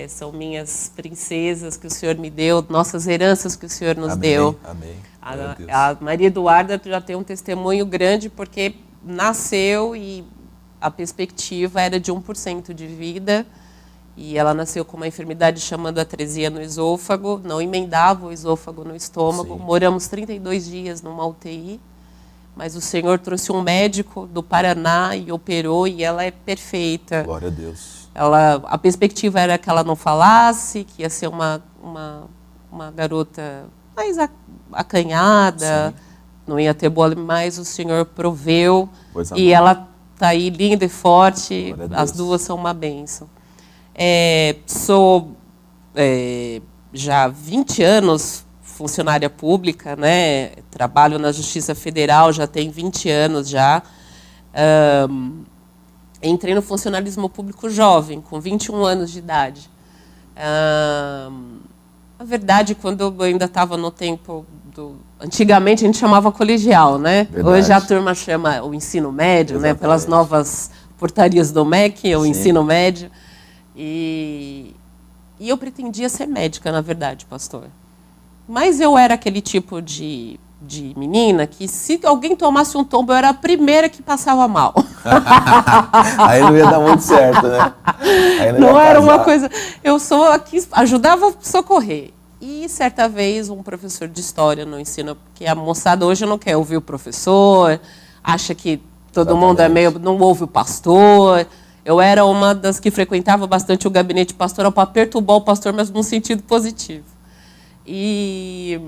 Speaker 6: São minhas princesas que o Senhor me deu, nossas heranças que o Senhor nos deu.
Speaker 2: Amém.
Speaker 6: A Maria Eduarda já tem um testemunho grande porque nasceu e a perspectiva era de 1% de vida. E ela nasceu com uma enfermidade chamada atresia no esôfago, não emendava o esôfago no estômago. Sim. Moramos 32 dias numa UTI, mas o Senhor trouxe um médico do Paraná e operou, e ela é perfeita.
Speaker 2: Glória a Deus.
Speaker 6: A perspectiva era que ela não falasse, que ia ser uma uma garota mais acanhada, não ia ter boa, mas o Senhor proveu.
Speaker 2: Pois
Speaker 6: E ela está aí linda e forte,
Speaker 2: Glória a
Speaker 6: as
Speaker 2: Deus.
Speaker 6: duas são uma bênção. Sou já há 20 anos funcionária pública, né? Trabalho na Justiça Federal, já tem 20 anos já. Entrei no funcionalismo público jovem, com 21 anos de idade. Na verdade, quando eu ainda estava no tempo do... Antigamente a gente chamava colegial, né?
Speaker 2: Verdade.
Speaker 6: Hoje a turma chama o ensino médio, né?
Speaker 2: Exatamente.
Speaker 6: Pelas novas portarias do MEC, o
Speaker 2: Sim.
Speaker 6: ensino médio. E eu pretendia ser médica, na verdade, pastor. Mas eu era aquele tipo de menina que, se alguém tomasse um tombo, eu era a primeira que passava mal.
Speaker 2: Aí não ia dar muito certo, né? Aí
Speaker 6: Não
Speaker 2: ia
Speaker 6: era uma
Speaker 2: casar.
Speaker 6: coisa... Eu sou aqui, ajudava a socorrer. E, certa vez, um professor de história no ensino, porque a moçada hoje não quer ouvir o professor, acha que todo mundo é meio... Não ouve o pastor. Eu era uma das que frequentava bastante o gabinete pastoral para perturbar o pastor, mas num sentido positivo. E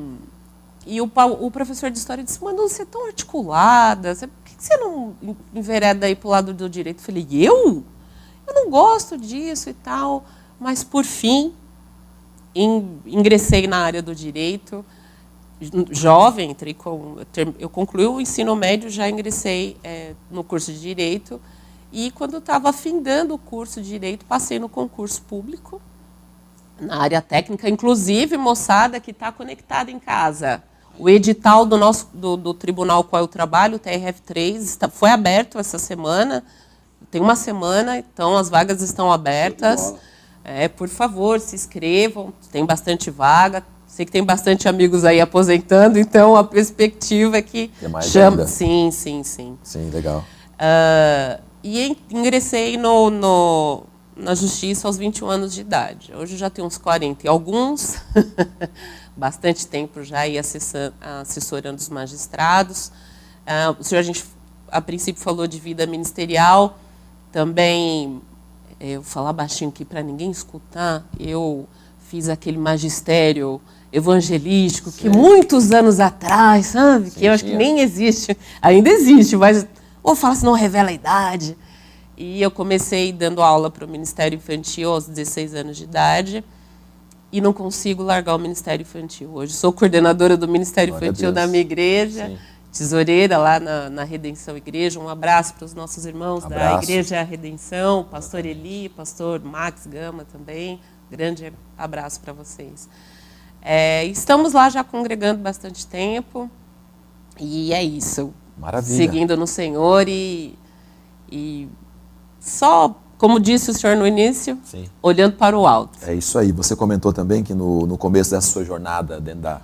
Speaker 6: o professor de história disse, Manu, você é tão articulada, por que você não envereda aí para o lado do direito? Eu falei, eu? Eu não gosto disso e tal. Mas, por fim, ingressei na área do direito. Jovem, eu concluí o ensino médio, já ingressei no curso de direito. E, quando eu estava findando o curso de direito, passei no concurso público, na área técnica, inclusive, moçada que está conectada em casa. O edital do tribunal qual eu trabalho, o TRF3, foi aberto essa semana. Tem uma semana, então as vagas estão abertas. Por favor, se inscrevam, tem bastante vaga. Sei que tem bastante amigos aí aposentando, então a perspectiva é que
Speaker 2: Tem mais
Speaker 6: chama.
Speaker 2: ainda.
Speaker 6: Sim.
Speaker 2: Sim, legal.
Speaker 6: E ingressei na Justiça aos 21 anos de idade. Hoje já tenho uns 40 e alguns, bastante tempo já aí assessorando os magistrados. O senhor, a gente, a princípio, falou de vida ministerial. Também, eu vou falar baixinho aqui para ninguém escutar, eu fiz aquele magistério evangelístico que muitos anos atrás, sabe? Que eu acho que nem existe, ainda existe, mas ou fala se não revela a idade. E eu comecei dando aula para o Ministério Infantil aos 16 anos de idade e não consigo largar o Ministério Infantil. Hoje sou coordenadora do Ministério
Speaker 2: Glória a
Speaker 6: Infantil
Speaker 2: Deus.
Speaker 6: da minha igreja,
Speaker 2: Sim.
Speaker 6: tesoureira lá na Redenção Igreja. Um abraço para os nossos irmãos da
Speaker 2: Abraço.
Speaker 6: Igreja Redenção, pastor Eli, pastor Max Gama também. Grande abraço para vocês. Estamos lá já congregando bastante tempo e é isso.
Speaker 2: Maravilha.
Speaker 6: Seguindo no Senhor e só, como disse o senhor no início,
Speaker 2: Sim.
Speaker 6: olhando para o alto.
Speaker 2: É isso aí. Você comentou também que no começo dessa sua jornada dentro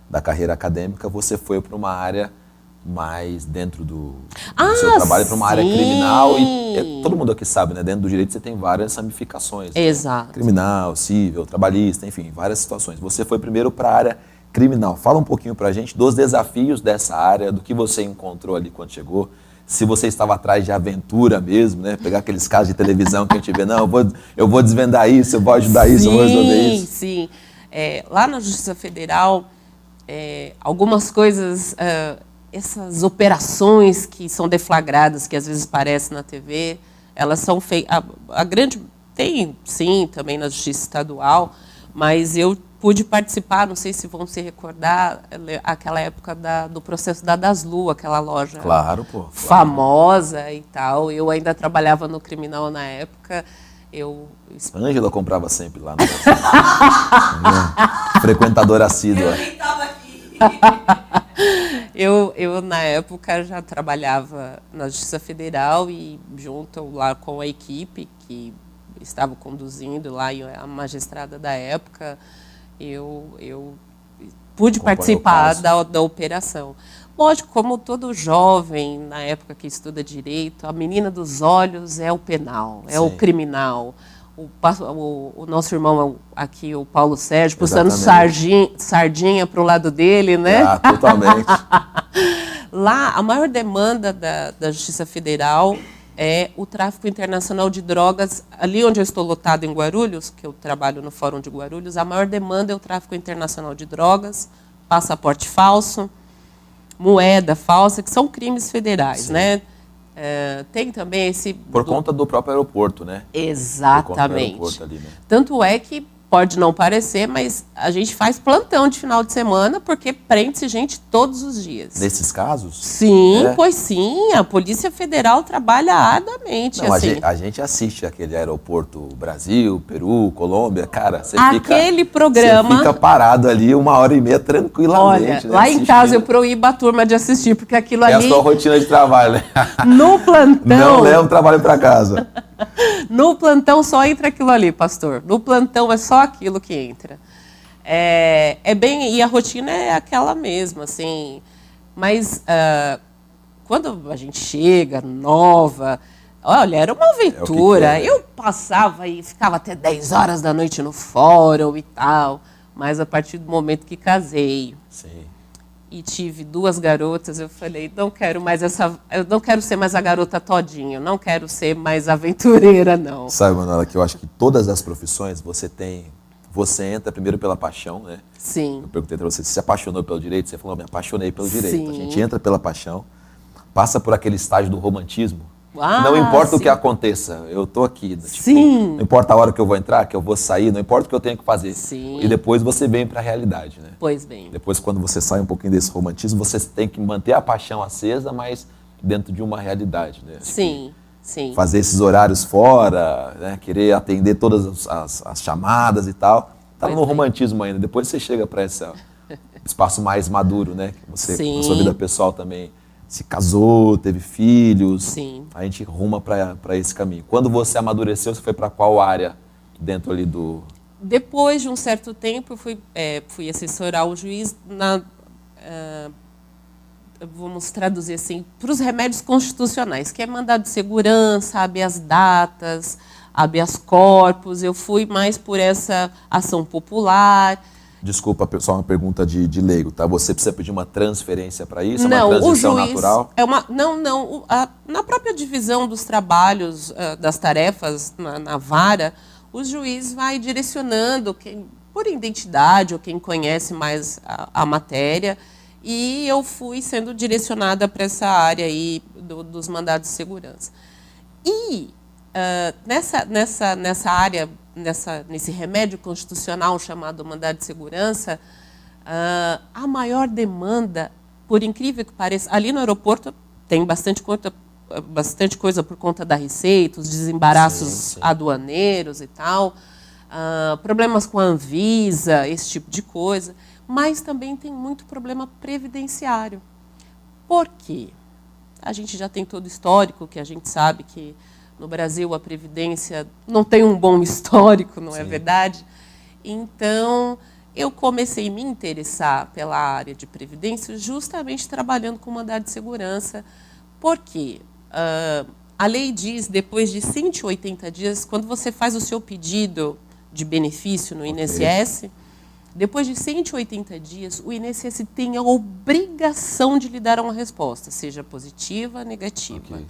Speaker 2: da carreira acadêmica, você foi para uma área mais dentro do seu trabalho, para uma área
Speaker 6: sim.
Speaker 2: criminal. E todo mundo aqui sabe, né? Dentro do direito você tem várias ramificações. né?
Speaker 6: Exato.
Speaker 2: Criminal, civil, trabalhista, enfim, várias situações. Você foi primeiro para a área criminal. Fala um pouquinho para a gente dos desafios dessa área, do que você encontrou ali quando chegou. Se você estava atrás de aventura mesmo, né? Pegar aqueles casos de televisão que a gente vê, não, eu vou desvendar isso, eu vou ajudar isso, eu vou resolver isso.
Speaker 6: Sim. Lá na Justiça Federal, algumas coisas, essas operações que são deflagradas, que às vezes aparecem na TV, elas são feitas. A grande. Tem, sim, também na Justiça Estadual, mas eu pude participar, não sei se vão se recordar, aquela época do processo da Daslu, aquela loja
Speaker 2: Claro, pô. Claro.
Speaker 6: famosa e tal. Eu ainda trabalhava no criminal na época.
Speaker 2: Ângela comprava sempre lá no frequentadora assídua.
Speaker 6: Eu, na época, já trabalhava na Justiça Federal e junto lá com a equipe que estava conduzindo lá, a magistrada da época, eu pude participar da operação. Lógico, como todo jovem, na época que estuda direito, a menina dos olhos é o penal, é o criminal. O nosso irmão aqui, o Paulo Sérgio, puxando sardinha para o lado dele, né?
Speaker 2: Totalmente.
Speaker 6: Lá, a maior demanda da Justiça Federal é o tráfico internacional de drogas. Ali onde eu estou lotado em Guarulhos, que eu trabalho no Fórum de Guarulhos, a maior demanda é o tráfico internacional de drogas, passaporte falso, moeda falsa, que são crimes federais, né? Tem também esse...
Speaker 2: Por conta do próprio aeroporto, né?
Speaker 6: Exatamente.
Speaker 2: Por conta do aeroporto ali, né?
Speaker 6: Tanto é que pode não parecer, mas a gente faz plantão de final de semana porque prende-se gente todos os dias.
Speaker 2: Nesses casos?
Speaker 6: Sim, pois sim. A Polícia Federal trabalha arduamente.
Speaker 2: Não,
Speaker 6: assim.
Speaker 2: a gente assiste aquele aeroporto Brasil, Peru, Colômbia, cara,
Speaker 6: Aquele programa...
Speaker 2: Você fica parado ali 1h30 tranquilamente.
Speaker 6: Olha, lá em casa eu proíbo a turma de assistir, porque aquilo ali...
Speaker 2: É a sua rotina de trabalho, né?
Speaker 6: No plantão...
Speaker 2: Não leva o trabalho para casa.
Speaker 6: No plantão só entra aquilo ali, pastor. No plantão é só aquilo que entra. E a rotina é aquela mesma, assim. Mas quando a gente chega, nova, olha, era uma aventura. Eu passava e ficava até 10 horas da noite no fórum e tal. Mas a partir do momento que casei...
Speaker 2: Sim.
Speaker 6: E tive 2 garotas, eu falei, eu não quero ser mais a garota todinha, eu não quero ser mais aventureira, não.
Speaker 2: Sabe, Manuela, que eu acho que todas as profissões você entra primeiro pela paixão, né?
Speaker 6: Sim.
Speaker 2: Eu perguntei para você, se apaixonou pelo direito? Você falou, me apaixonei pelo direito.
Speaker 6: Sim.
Speaker 2: A gente entra pela paixão, passa por aquele estágio do romantismo.
Speaker 6: Ah,
Speaker 2: não importa
Speaker 6: sim.
Speaker 2: o que aconteça, eu estou aqui. Tipo,
Speaker 6: Sim.
Speaker 2: Não importa a hora que eu vou entrar, que eu vou sair, não importa o que eu tenho que fazer.
Speaker 6: Sim.
Speaker 2: E depois você vem para a realidade, né?
Speaker 6: Pois bem.
Speaker 2: Depois, quando você sai um pouquinho desse romantismo, você tem que manter a paixão acesa, mas dentro de uma realidade, né?
Speaker 6: Sim, sim.
Speaker 2: Fazer esses horários fora, né? Querer atender todas as chamadas e tal. Tá no romantismo ainda. Depois você chega para esse espaço mais maduro, né? Que você,
Speaker 6: Sim.
Speaker 2: na sua vida pessoal também, se casou, teve filhos.
Speaker 6: Sim.
Speaker 2: A gente ruma para esse caminho. Quando você amadureceu, você foi para qual área dentro ali do...
Speaker 6: Depois de um certo tempo, eu fui assessorar o juiz vamos traduzir assim, para os remédios constitucionais, que é mandado de segurança, habeas datas, habeas corpus. Eu fui mais por essa ação popular.
Speaker 2: Desculpa, só uma pergunta de leigo, tá? Você precisa pedir uma transferência para isso?
Speaker 6: Não,
Speaker 2: uma transição
Speaker 6: o juiz
Speaker 2: natural?
Speaker 6: Na própria divisão dos trabalhos, das tarefas na vara, o juiz vai direcionando por identidade ou quem conhece mais a matéria, e eu fui sendo direcionada para essa área aí dos mandados de segurança. E nessa área, nesse remédio constitucional chamado mandado de segurança, a maior demanda, por incrível que pareça, ali no aeroporto tem bastante coisa por conta da receita, os desembaraços aduaneiros e tal, problemas com a Anvisa, esse tipo de coisa, mas também tem muito problema previdenciário. Por quê? A gente já tem todo o histórico, que a gente sabe que no Brasil a Previdência não tem um bom histórico, não é verdade? Então, eu comecei a me interessar pela área de Previdência justamente trabalhando com mandado de segurança, porque a lei diz, depois de 180 dias, quando você faz o seu pedido de benefício no INSS, depois de 180 dias, o INSS tem a obrigação de lhe dar uma resposta, seja positiva ou negativa.
Speaker 2: Okay.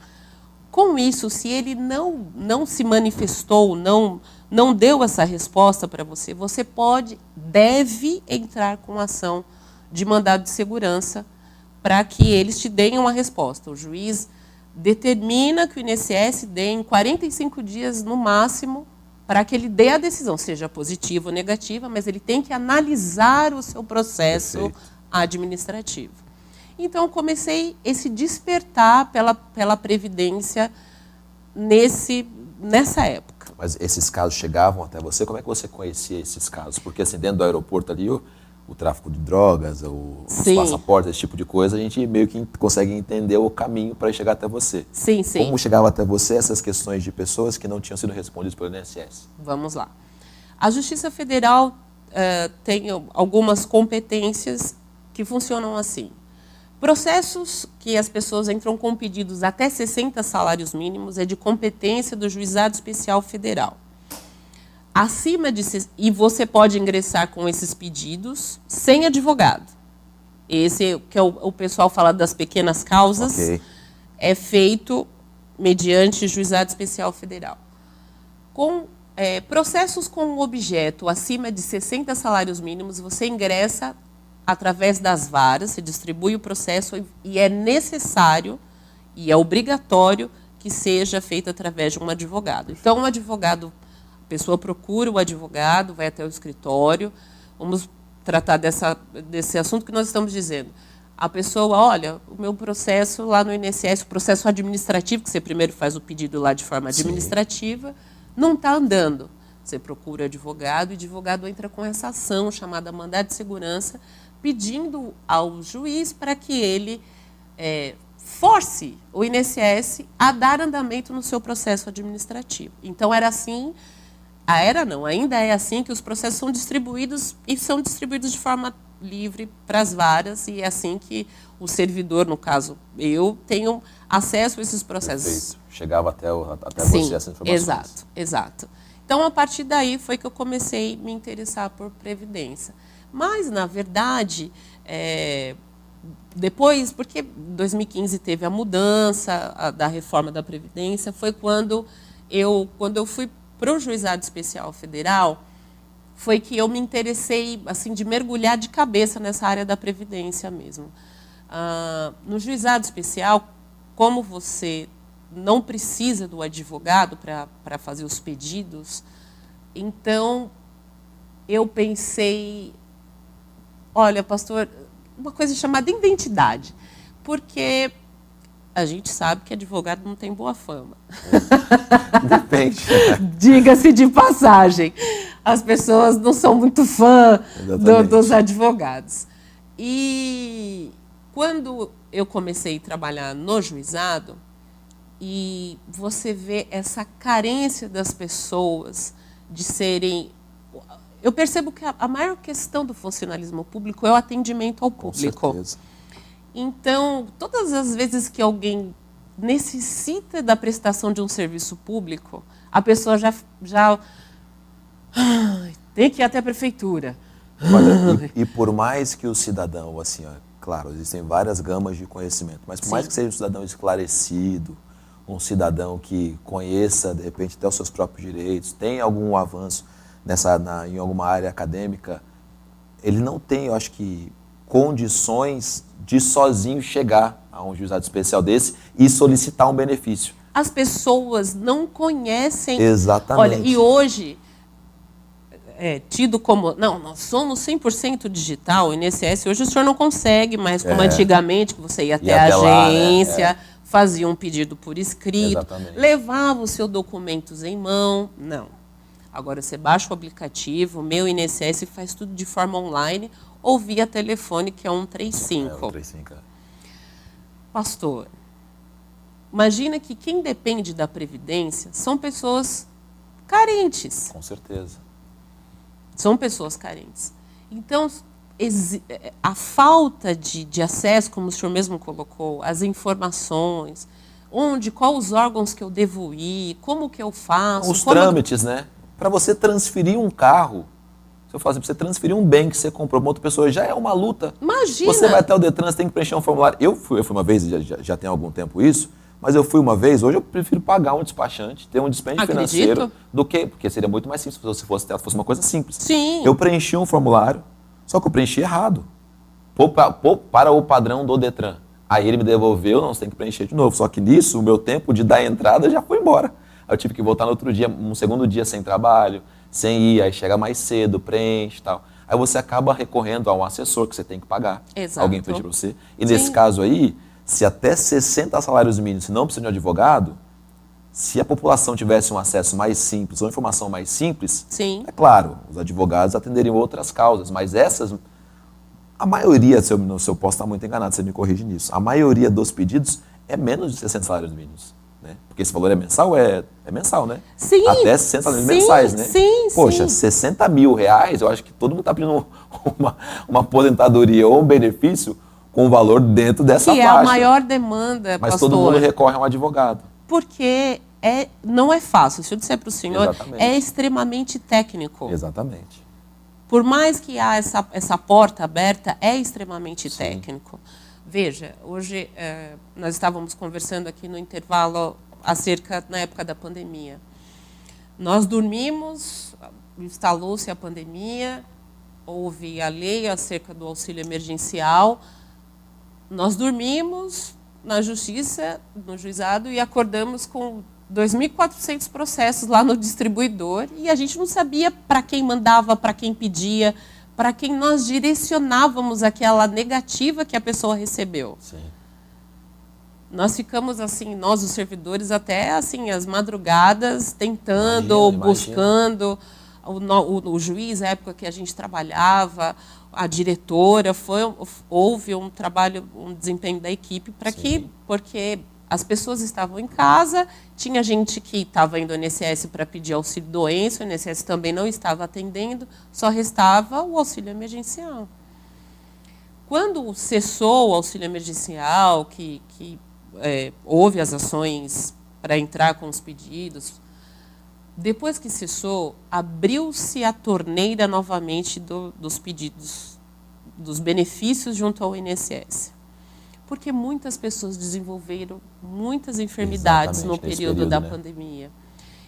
Speaker 6: Com isso, se ele não se manifestou, não deu essa resposta para você, você deve entrar com ação de mandado de segurança para que eles te deem uma resposta. O juiz determina que o INSS dê em 45 dias no máximo para que ele dê a decisão, seja positiva ou negativa, mas ele tem que analisar o seu processo administrativo. Então, comecei esse despertar pela Previdência nessa época.
Speaker 2: Mas esses casos chegavam até você? Como é que você conhecia esses casos? Porque assim, dentro do aeroporto ali, o tráfico de drogas, os passaportes, esse tipo de coisa, a gente meio que consegue entender o caminho para chegar até você.
Speaker 6: Sim, sim.
Speaker 2: Como chegava até você essas questões de pessoas que não tinham sido respondidas pelo INSS?
Speaker 6: Vamos lá. A Justiça Federal tem algumas competências que funcionam assim. Processos que as pessoas entram com pedidos até 60 salários mínimos é de competência do Juizado Especial Federal. E você pode ingressar com esses pedidos sem advogado. Esse que o pessoal fala das pequenas causas, é feito mediante Juizado Especial Federal. Com processos com objeto acima de 60 salários mínimos, você ingressa através das varas, se distribui o processo e é necessário e é obrigatório que seja feito através de um advogado. Então, um advogado, a pessoa procura o advogado, vai até o escritório, vamos tratar desse assunto que nós estamos dizendo. A pessoa, olha, o meu processo lá no INSS, o processo administrativo, que você primeiro faz o pedido lá de forma administrativa, não está andando. Você procura o advogado, e o advogado entra com essa ação chamada mandado de segurança, pedindo ao juiz para que ele force o INSS a dar andamento no seu processo administrativo. Então, era assim, ainda é assim que os processos são distribuídos e são distribuídos de forma livre para as varas, e é assim que o servidor, no caso, eu tenho acesso a esses processos.
Speaker 2: Perfeito. Chegava até
Speaker 6: Sim,
Speaker 2: você essa informação.
Speaker 6: Exato. Então, a partir daí foi que eu comecei a me interessar por Previdência. Mas, na verdade, depois, porque em 2015 teve a mudança da reforma da Previdência, foi quando eu fui para o Juizado Especial Federal, foi que eu me interessei assim, de mergulhar de cabeça nessa área da Previdência mesmo. No Juizado Especial, como você não precisa do advogado para fazer os pedidos, então eu pensei, olha, pastor, uma coisa chamada identidade, porque a gente sabe que advogado não tem boa fama.
Speaker 2: Depende.
Speaker 6: Diga-se de passagem, as pessoas não são muito fã dos advogados. E quando eu comecei a trabalhar no juizado, e você vê essa carência das pessoas de serem... Eu percebo que a maior questão do funcionalismo público é o atendimento ao público.
Speaker 2: Com certeza.
Speaker 6: Então, todas as vezes que alguém necessita da prestação de um serviço público, a pessoa já tem que ir até a prefeitura.
Speaker 2: Olha, e por mais que o cidadão, assim, ó, claro, existem várias gamas de conhecimento, mas por mais que seja um cidadão esclarecido, um cidadão que conheça, de repente, até os seus próprios direitos, tem algum avanço em alguma área acadêmica, ele não tem, eu acho que, condições de sozinho chegar a um juizado especial desse e solicitar um benefício.
Speaker 6: As pessoas não conhecem...
Speaker 2: Exatamente.
Speaker 6: Olha, e hoje, tido como... Não, nós somos 100% digital, o INSS, hoje o senhor não consegue mais, como antigamente, que você ia até a agência, fazia um pedido por escrito,
Speaker 2: Exatamente.
Speaker 6: levava os seus documentos em mão. Não. Agora você baixa o aplicativo, meu INSS, faz tudo de forma online ou via telefone, que é 135.
Speaker 2: 135.
Speaker 6: Pastor, imagina que quem depende da Previdência são pessoas carentes.
Speaker 2: Com certeza.
Speaker 6: São pessoas carentes. Então, a falta de acesso, como o senhor mesmo colocou, às informações, quais os órgãos que eu devo ir, como que eu faço.
Speaker 2: Os trâmites, né? Para você transferir um carro, se eu falar assim, para você transferir um bem que você comprou para outra pessoa, já é uma luta.
Speaker 6: Imagina!
Speaker 2: Você vai até o Detran, você tem que preencher um formulário. Eu fui uma vez, já tem algum tempo isso, mas eu fui uma vez, hoje eu prefiro pagar um despachante, ter um dispêndio financeiro, do que, porque seria muito mais simples se fosse uma coisa simples.
Speaker 6: Sim.
Speaker 2: Eu preenchi um formulário, só que eu preenchi errado, para o padrão do Detran. Aí ele me devolveu, não, você tem que preencher de novo. Só que nisso, o meu tempo de dar entrada já foi embora. Aí eu tive que voltar no outro dia, um segundo dia sem trabalho, sem ir, aí chega mais cedo, preenche e tal. Aí você acaba recorrendo a um assessor que você tem que pagar.
Speaker 6: Exato.
Speaker 2: Alguém pedir para você. E nesse caso aí, se até 60 salários mínimos não precisa de um advogado, se a população tivesse um acesso mais simples, uma informação mais simples,
Speaker 6: Sim.
Speaker 2: é claro, os advogados atenderiam outras causas, mas essas, a maioria, se eu posso estar muito enganado, você me corrige nisso, a maioria dos pedidos é menos de 60 salários mínimos. Né? Porque esse valor é mensal? É mensal, né?
Speaker 6: Sim.
Speaker 2: Até 60 salários mensais, né?
Speaker 6: Sim,
Speaker 2: Poxa, 60 mil reais, eu acho que todo mundo está pedindo uma aposentadoria ou um benefício com valor dentro dessa faixa.
Speaker 6: Que é a maior demanda,
Speaker 2: mas
Speaker 6: pastor.
Speaker 2: todo mundo recorre a um advogado.
Speaker 6: Porque não é fácil. Se eu disser para o senhor,
Speaker 2: Exatamente.
Speaker 6: é extremamente técnico.
Speaker 2: Exatamente.
Speaker 6: Por mais que há essa porta aberta, é extremamente técnico. Veja, hoje nós estávamos conversando aqui no intervalo, acerca na época da pandemia. Nós dormimos, instalou-se a pandemia, houve a lei acerca do auxílio emergencial. Nós dormimos na justiça, no juizado, e acordamos com 2.400 processos lá no distribuidor, e a gente não sabia para quem mandava, para quem pedia, para quem nós direcionávamos aquela negativa que a pessoa recebeu.
Speaker 2: Sim.
Speaker 6: Nós ficamos assim, nós os servidores, até assim as madrugadas tentando,
Speaker 2: Imagino.
Speaker 6: buscando. O juiz, na época que a gente trabalhava, a diretora, houve um trabalho, um desempenho da equipe para que, porque as pessoas estavam em casa, tinha gente que estava indo ao INSS para pedir auxílio doença, o INSS também não estava atendendo, só restava o auxílio emergencial. Quando cessou o auxílio emergencial, que houve as ações para entrar com os pedidos, depois que cessou, abriu-se a torneira novamente dos pedidos, dos benefícios junto ao INSS. Porque muitas pessoas desenvolveram muitas enfermidades no período da pandemia.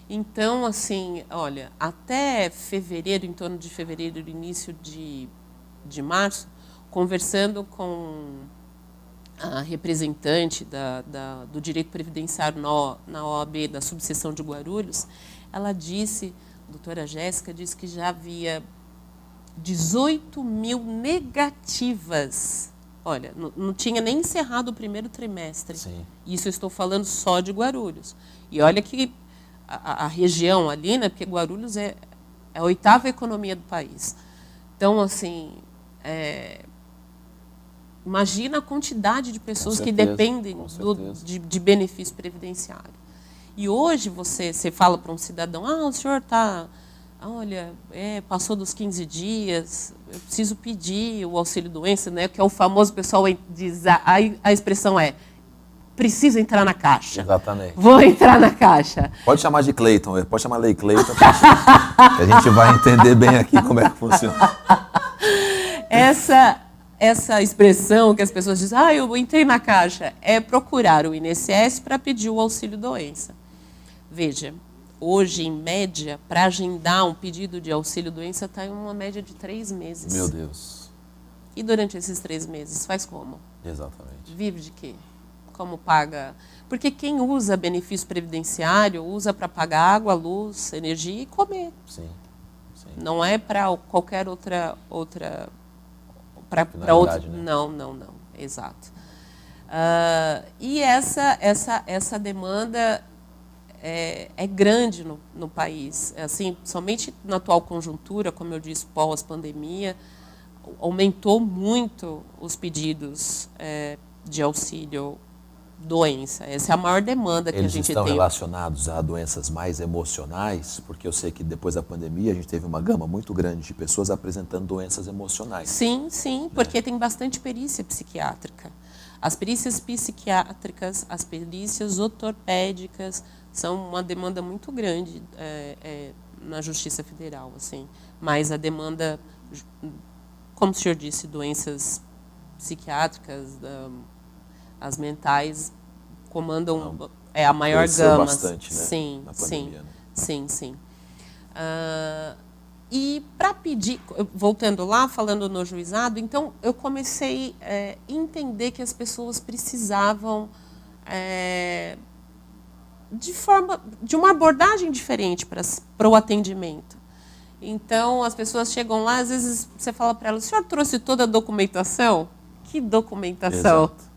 Speaker 6: Então, assim, olha, até fevereiro, em torno de fevereiro, início de março, conversando com a representante do direito previdenciário na OAB da subseção de Guarulhos, ela disse, a doutora Jéssica disse que já havia 18 mil negativas. Olha, não tinha nem encerrado o primeiro trimestre.
Speaker 2: Sim.
Speaker 6: Isso eu estou falando só de Guarulhos. E olha que a região ali, né, porque Guarulhos é a 8ª economia do país. Então, assim, imagina a quantidade de pessoas que dependem de benefício previdenciário. E hoje você fala para um cidadão, o senhor está, olha, passou dos 15 dias, eu preciso pedir o auxílio-doença, né, que é o famoso, pessoal diz, a expressão preciso entrar na caixa.
Speaker 2: Exatamente.
Speaker 6: Vou entrar na caixa.
Speaker 2: Pode chamar de Cleiton, pode chamar Lei Cleiton, que a gente vai entender bem aqui como é que funciona.
Speaker 6: Essa expressão que as pessoas dizem, eu entrei na caixa, é procurar o INSS para pedir o auxílio-doença. Veja, hoje, em média, para agendar um pedido de auxílio-doença, está em uma média de 3 meses.
Speaker 2: Meu Deus.
Speaker 6: E durante esses 3 meses, faz como?
Speaker 2: Exatamente.
Speaker 6: Vive de quê? Como paga? Porque quem usa benefício previdenciário, usa para pagar água, luz, energia e comer.
Speaker 2: Sim.
Speaker 6: Não é para qualquer outra para outra, né? Não, exato. E essa demanda é grande no país. Assim, somente na atual conjuntura, como eu disse, pós-pandemia, aumentou muito os pedidos de auxílio doença. Essa é a maior demanda que a gente tem.
Speaker 2: Eles estão relacionados a doenças mais emocionais, porque eu sei que depois da pandemia a gente teve uma gama muito grande de pessoas apresentando doenças emocionais.
Speaker 6: Sim, porque tem bastante perícia psiquiátrica. As perícias psiquiátricas, as perícias ortopédicas são uma demanda muito grande na Justiça Federal, assim. Mas a demanda, como o senhor disse, doenças psiquiátricas, as mentais comandam a maior gama.
Speaker 2: Bastante, né?
Speaker 6: Sim,
Speaker 2: na pandemia, né?
Speaker 6: sim. E para pedir, voltando lá, falando no juizado, então eu comecei a entender que as pessoas precisavam de uma abordagem diferente para o atendimento. Então, as pessoas chegam lá, às vezes você fala para elas, o senhor trouxe toda a documentação? Que documentação?
Speaker 2: Exato.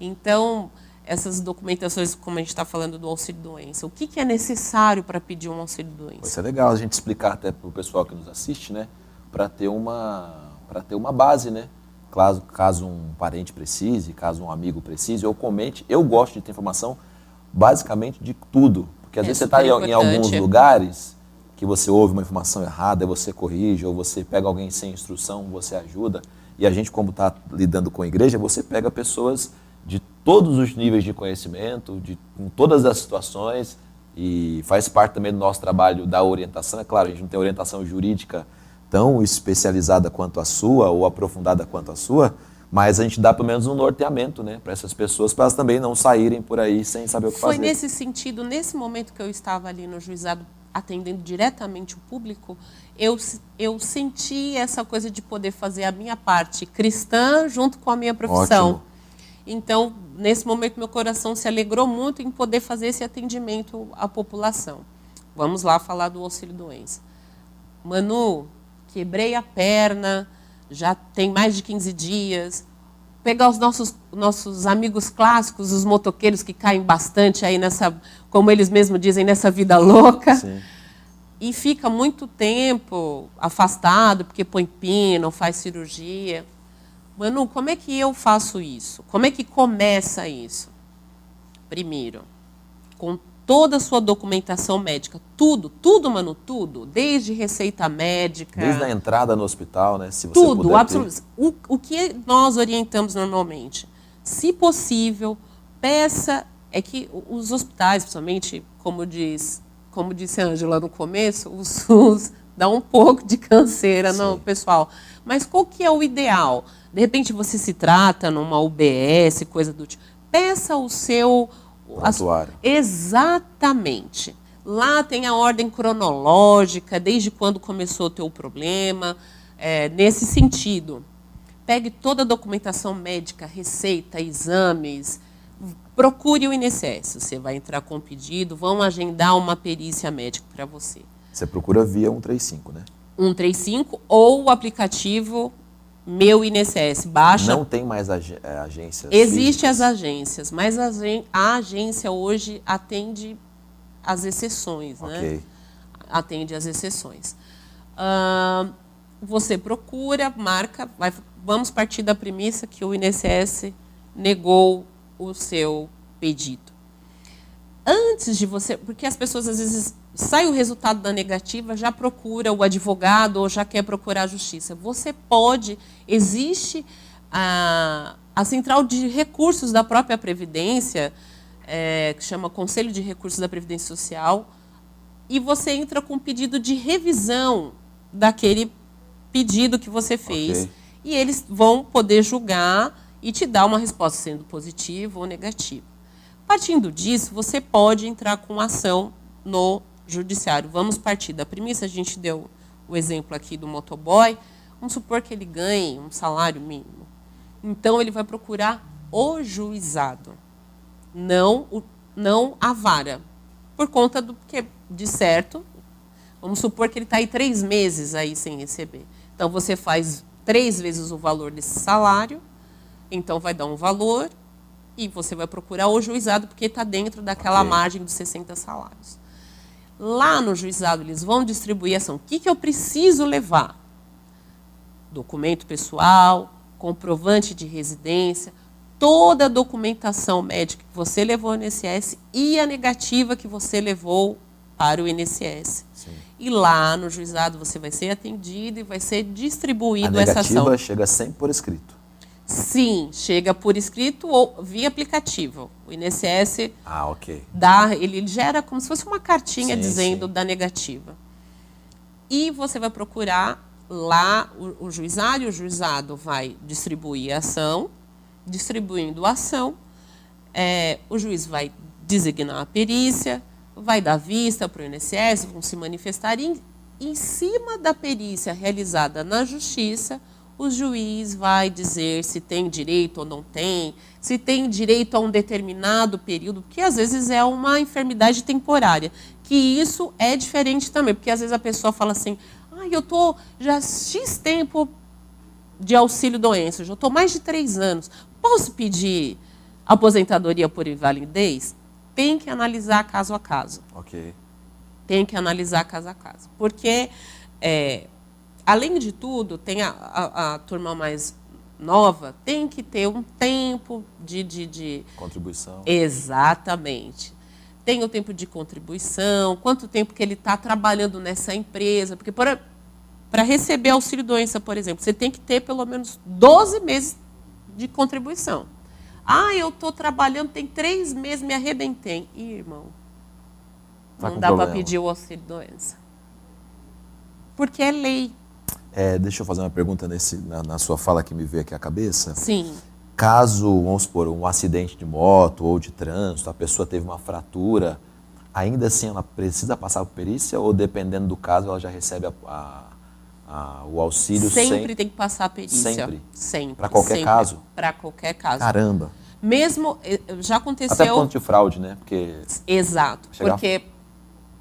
Speaker 6: Então, essas documentações, como a gente está falando do auxílio-doença, o que é necessário para pedir um auxílio-doença?
Speaker 2: Isso é legal a gente explicar até para o pessoal que nos assiste, né? Para ter uma base, né? Caso um parente precise, caso um amigo precise, ou comente. Eu gosto de ter informação basicamente de tudo. Porque às vezes você está em alguns lugares que você ouve uma informação errada, aí você corrige, ou você pega alguém sem instrução, você ajuda. E a gente, como está lidando com a igreja, você pega pessoas de todos os níveis de conhecimento, com todas as situações, e faz parte também do nosso trabalho da orientação. É claro, a gente não tem orientação jurídica tão especializada quanto a sua, ou aprofundada quanto a sua, Mas a gente dá pelo menos um norteamento, né, para essas pessoas, para elas também não saírem por aí sem saber o que
Speaker 6: Foi
Speaker 2: fazer.
Speaker 6: nesse sentido, nesse momento que eu estava ali no juizado, atendendo diretamente o público, eu senti essa coisa de poder fazer a minha parte cristã junto com a minha profissão.
Speaker 2: Ótimo.
Speaker 6: Então, nesse momento, meu coração se alegrou muito em poder fazer esse atendimento à população. Vamos lá falar do auxílio-doença. Manu, quebrei a perna, já tem mais de 15 dias. Pegar os nossos amigos clássicos, os motoqueiros que caem bastante aí nessa, como eles mesmos dizem, nessa vida louca.
Speaker 2: Sim.
Speaker 6: E fica muito tempo afastado, porque põe pino, faz cirurgia. Manu, como é que eu faço isso? Como é que começa isso? Primeiro, com toda a sua documentação médica, tudo, Manu, tudo, desde receita médica...
Speaker 2: Desde a entrada no hospital, né? Se você
Speaker 6: tudo,
Speaker 2: puder
Speaker 6: absolutamente. O que nós orientamos normalmente? Se possível, peça... É que os hospitais, principalmente, como disse a Ângela no começo, o SUS dá um pouco de canseira no pessoal. Mas qual que é o ideal? De repente você se trata numa UBS, coisa do tipo. Peça o seu...
Speaker 2: prontuário.
Speaker 6: Exatamente. Lá tem a ordem cronológica, desde quando começou o teu problema. Nesse sentido, pegue toda a documentação médica, receita, exames, procure o INSS. Você vai entrar com o pedido, vão agendar uma perícia médica para você.
Speaker 2: Você procura via 135, né?
Speaker 6: 135 ou o aplicativo Meu INSS. Baixa.
Speaker 2: Não tem mais agências
Speaker 6: Existem
Speaker 2: físicas.
Speaker 6: as agências, mas a agência hoje atende às exceções, né?
Speaker 2: Ok.
Speaker 6: Atende às exceções. Você procura, marca, vamos partir da premissa que o INSS negou o seu pedido. Antes de você, porque as pessoas às vezes sai o resultado da negativa, já procura o advogado ou já quer procurar a justiça. Você pode, existe a central de recursos da própria Previdência, que chama Conselho de Recursos da Previdência Social, e você entra com um pedido de revisão daquele pedido que você fez.
Speaker 2: Ok.
Speaker 6: E eles vão poder julgar e te dar uma resposta, sendo positiva ou negativa. Partindo disso, você pode entrar com ação no judiciário. Vamos partir da premissa, a gente deu o exemplo aqui do motoboy. Vamos supor que ele ganhe um salário mínimo. Então, ele vai procurar o juizado, não a vara. Por conta do que, de certo, vamos supor que ele está aí 3 meses aí sem receber. Então, você faz 3 vezes o valor desse salário, então vai dar um valor e você vai procurar o juizado, porque está dentro daquela margem dos 60 salários. Lá no juizado, eles vão distribuir a ação. O que eu preciso levar? Documento pessoal, comprovante de residência, toda a documentação médica que você levou ao INSS e a negativa que você levou para o INSS.
Speaker 2: Sim.
Speaker 6: E lá no juizado você vai ser atendido e vai ser distribuído essa ação.
Speaker 2: A negativa chega sempre por escrito.
Speaker 6: Sim, chega por escrito ou via aplicativo. O INSS
Speaker 2: ok.
Speaker 6: ele gera como se fosse uma cartinha dizendo da negativa. E você vai procurar lá o juizado, e o juizado vai distribuir a ação. Distribuindo a ação, o juiz vai designar a perícia, vai dar vista para o INSS, vão se manifestar. E em cima da perícia realizada na justiça, o juiz vai dizer se tem direito ou não tem, se tem direito a um determinado período, porque às vezes é uma enfermidade temporária, que isso é diferente também, porque às vezes a pessoa fala assim, eu estou já X tempo de auxílio-doença, já estou mais de 3 anos, posso pedir aposentadoria por invalidez? Tem que analisar caso a caso.
Speaker 2: Ok.
Speaker 6: Tem que analisar caso a caso, porque... além de tudo, tem a turma mais nova, tem que ter um tempo de...
Speaker 2: Contribuição.
Speaker 6: Exatamente. Tem o tempo de contribuição, quanto tempo que ele está trabalhando nessa empresa. Porque para receber auxílio-doença, por exemplo, você tem que ter pelo menos 12 meses de contribuição. Eu estou trabalhando, tem 3 meses, me arrebentei. Irmão, não dá para pedir o auxílio-doença. Porque é lei.
Speaker 2: Deixa eu fazer uma pergunta na sua fala que me veio aqui à cabeça.
Speaker 6: Sim.
Speaker 2: Caso, vamos supor, um acidente de moto ou de trânsito, a pessoa teve uma fratura, ainda assim ela precisa passar por perícia ou dependendo do caso ela já recebe o auxílio
Speaker 6: Sempre tem que passar a perícia.
Speaker 2: Sempre?
Speaker 6: Sempre.
Speaker 2: Para qualquer caso?
Speaker 6: Para qualquer caso.
Speaker 2: Caramba.
Speaker 6: Mesmo, já aconteceu...
Speaker 2: Até por conta de fraude, né? Porque...
Speaker 6: Exato, porque,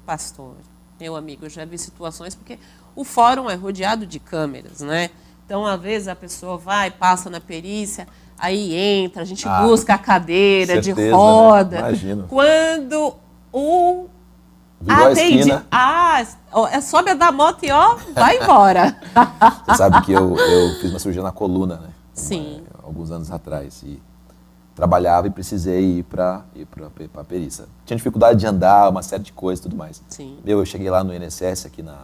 Speaker 6: pastor, meu amigo, eu já vi situações, porque o fórum é rodeado de câmeras, né? Então, às vezes, a pessoa vai, passa na perícia, aí entra, a gente busca a cadeira
Speaker 2: certeza,
Speaker 6: de roda.
Speaker 2: Né? Imagino.
Speaker 6: Quando o
Speaker 2: virou a esquina.
Speaker 6: Sobe da moto e vai embora.
Speaker 2: Você sabe que eu fiz uma cirurgia na coluna, né?
Speaker 6: Sim.
Speaker 2: Alguns anos atrás. E trabalhava e precisei ir para a perícia. Tinha dificuldade de andar, uma série de coisas e tudo mais.
Speaker 6: Sim.
Speaker 2: Eu cheguei lá no INSS, aqui não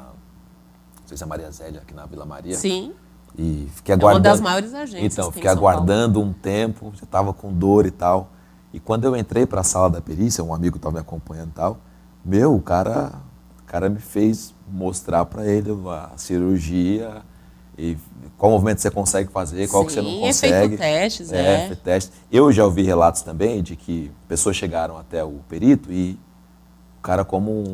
Speaker 2: sei se é Maria Zélia, aqui na Vila Maria.
Speaker 6: Sim.
Speaker 2: E fiquei aguardando.
Speaker 6: É uma das maiores agências.
Speaker 2: Então, fiquei aguardando um tempo, já estava com dor e tal. E quando eu entrei para a sala da perícia, um amigo estava me acompanhando e tal, o cara me fez mostrar para ele a cirurgia e qual movimento você consegue fazer, qual que você não consegue.
Speaker 6: Feito testes,
Speaker 2: feito testes. Eu já ouvi relatos também de que pessoas chegaram até o perito e o cara como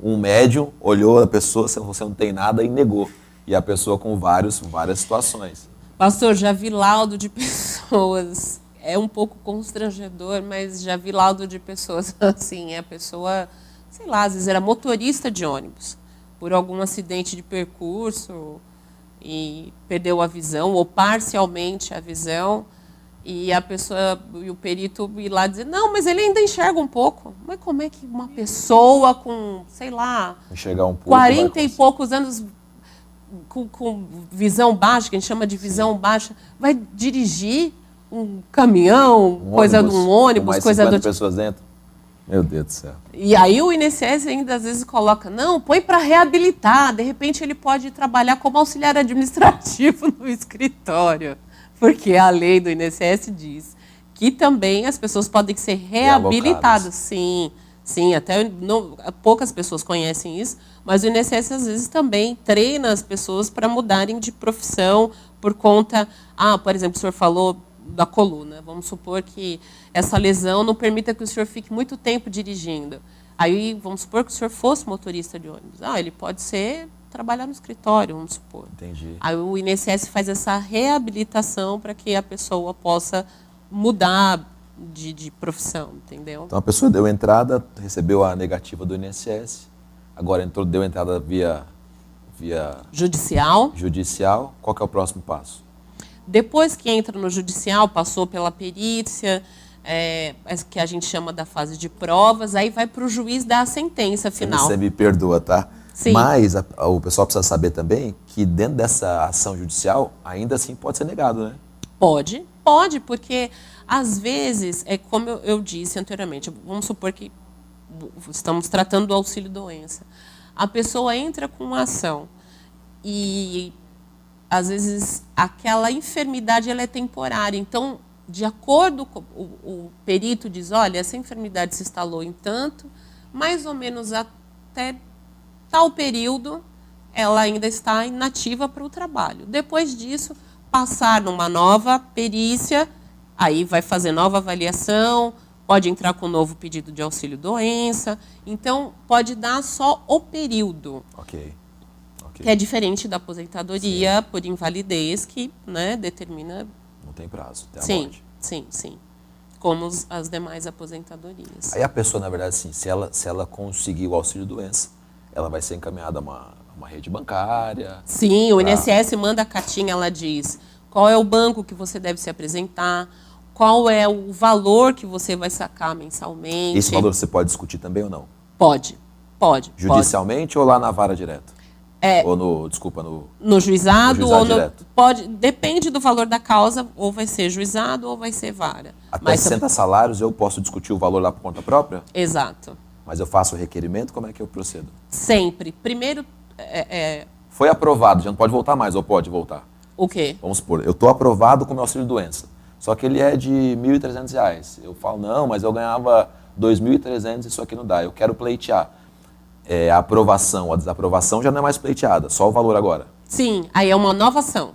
Speaker 2: um médium olhou a pessoa, se você não tem nada, e negou. E a pessoa com várias situações.
Speaker 6: Pastor, já vi laudo de pessoas, é um pouco constrangedor, mas já vi laudo de pessoas assim, a pessoa, sei lá, às vezes era motorista de ônibus, por algum acidente de percurso e perdeu a visão, ou parcialmente a visão, e a pessoa, e o perito ir lá dizer, não, mas ele ainda enxerga um pouco. Mas como é que uma pessoa com, sei lá,
Speaker 2: enxergar um pouco,
Speaker 6: 40 e poucos anos... Com visão baixa, que a gente chama de visão baixa, vai dirigir um caminhão, coisa de um ônibus,
Speaker 2: mais
Speaker 6: coisa
Speaker 2: 50
Speaker 6: do...
Speaker 2: pessoas dentro? Meu Deus do céu.
Speaker 6: E aí o INSS ainda às vezes coloca, não, põe para reabilitar, de repente ele pode trabalhar como auxiliar administrativo no escritório, porque a lei do INSS diz que também as pessoas podem ser reabilitadas. Sim, até poucas pessoas conhecem isso, mas o INSS às vezes também treina as pessoas para mudarem de profissão por conta... por exemplo, o senhor falou da coluna. Vamos supor que essa lesão não permita que o senhor fique muito tempo dirigindo. Aí, vamos supor que o senhor fosse motorista de ônibus. Ele pode trabalhar no escritório, vamos supor.
Speaker 2: Entendi.
Speaker 6: Aí o INSS faz essa reabilitação para que a pessoa possa mudar de profissão, entendeu?
Speaker 2: Então a pessoa deu entrada, recebeu a negativa do INSS, agora deu entrada via
Speaker 6: judicial.
Speaker 2: Qual que é o próximo passo?
Speaker 6: Depois que entra no judicial, passou pela perícia, que a gente chama da fase de provas, aí vai para o juiz dar a sentença final.
Speaker 2: Você me perdoa, tá?
Speaker 6: Sim.
Speaker 2: Mas o pessoal precisa saber também que dentro dessa ação judicial, ainda assim pode ser negado, né?
Speaker 6: Pode, porque às vezes, como eu disse anteriormente, vamos supor que estamos tratando do auxílio-doença. A pessoa entra com uma ação e, às vezes, aquela enfermidade ela é temporária. Então, de acordo com o perito diz, olha, essa enfermidade se instalou em tanto, mais ou menos até tal período, ela ainda está inativa para o trabalho. Depois disso, passar numa nova perícia, aí vai fazer nova avaliação, pode entrar com um novo pedido de auxílio-doença. Então, pode dar só o período.
Speaker 2: Ok.
Speaker 6: Que é diferente da aposentadoria por invalidez, que determina...
Speaker 2: Não tem prazo, até a morte.
Speaker 6: Sim. Como as demais aposentadorias.
Speaker 2: Aí a pessoa, na verdade, assim, se ela conseguir o auxílio-doença, ela vai ser encaminhada a uma rede bancária.
Speaker 6: Sim, o INSS manda a cartinha, ela diz qual é o banco que você deve se apresentar, qual é o valor que você vai sacar mensalmente.
Speaker 2: Esse valor você pode discutir também ou não?
Speaker 6: Pode.
Speaker 2: Judicialmente ou lá na vara direto? Ou no
Speaker 6: juizado ou
Speaker 2: direto.
Speaker 6: Depende do valor da causa, ou vai ser juizado ou vai ser vara.
Speaker 2: Até 60 salários eu posso discutir o valor lá por conta própria?
Speaker 6: Exato.
Speaker 2: Mas eu faço o requerimento, como é que eu procedo?
Speaker 6: Sempre. Primeiro...
Speaker 2: Foi aprovado, já não pode voltar mais, ou pode voltar?
Speaker 6: O quê?
Speaker 2: Vamos supor, eu estou aprovado com o meu auxílio-doença, só que ele é de R$ 1.300. Eu falo, não, mas eu ganhava R$ 2.300, isso aqui não dá, eu quero pleitear. a aprovação, a desaprovação já não é mais pleiteada, só o valor agora.
Speaker 6: Sim, aí é uma nova ação.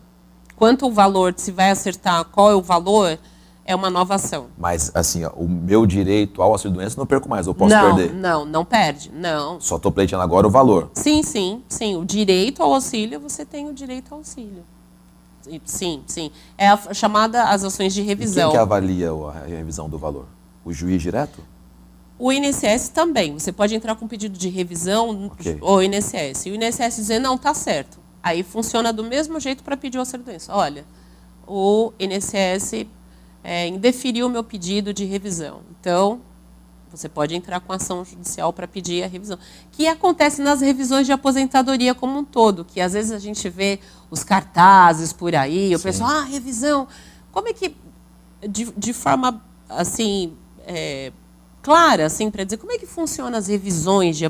Speaker 6: Quanto o valor, se vai acertar qual é o valor, é uma nova ação.
Speaker 2: Mas, assim, ó, o meu direito ao auxílio-doença não perco mais, eu posso perder.
Speaker 6: Não perde, não.
Speaker 2: Só estou pleiteando agora o valor.
Speaker 6: Sim. O direito ao auxílio, você tem o direito ao auxílio. Sim. É a chamada as ações de revisão.
Speaker 2: E quem que avalia a revisão do valor? O juiz direto?
Speaker 6: O INSS também. Você pode entrar com pedido de revisão ou INSS. E o INSS dizer, não, está certo. Aí funciona do mesmo jeito para pedir o auxílio-doença. Olha, o INSS indeferiu o meu pedido de revisão. Então, você pode entrar com ação judicial para pedir a revisão. Que acontece nas revisões de aposentadoria como um todo, que às vezes a gente vê os cartazes por aí, o pessoal, revisão. Como é que, de forma assim, clara, assim, para dizer, como é que funcionam as revisões,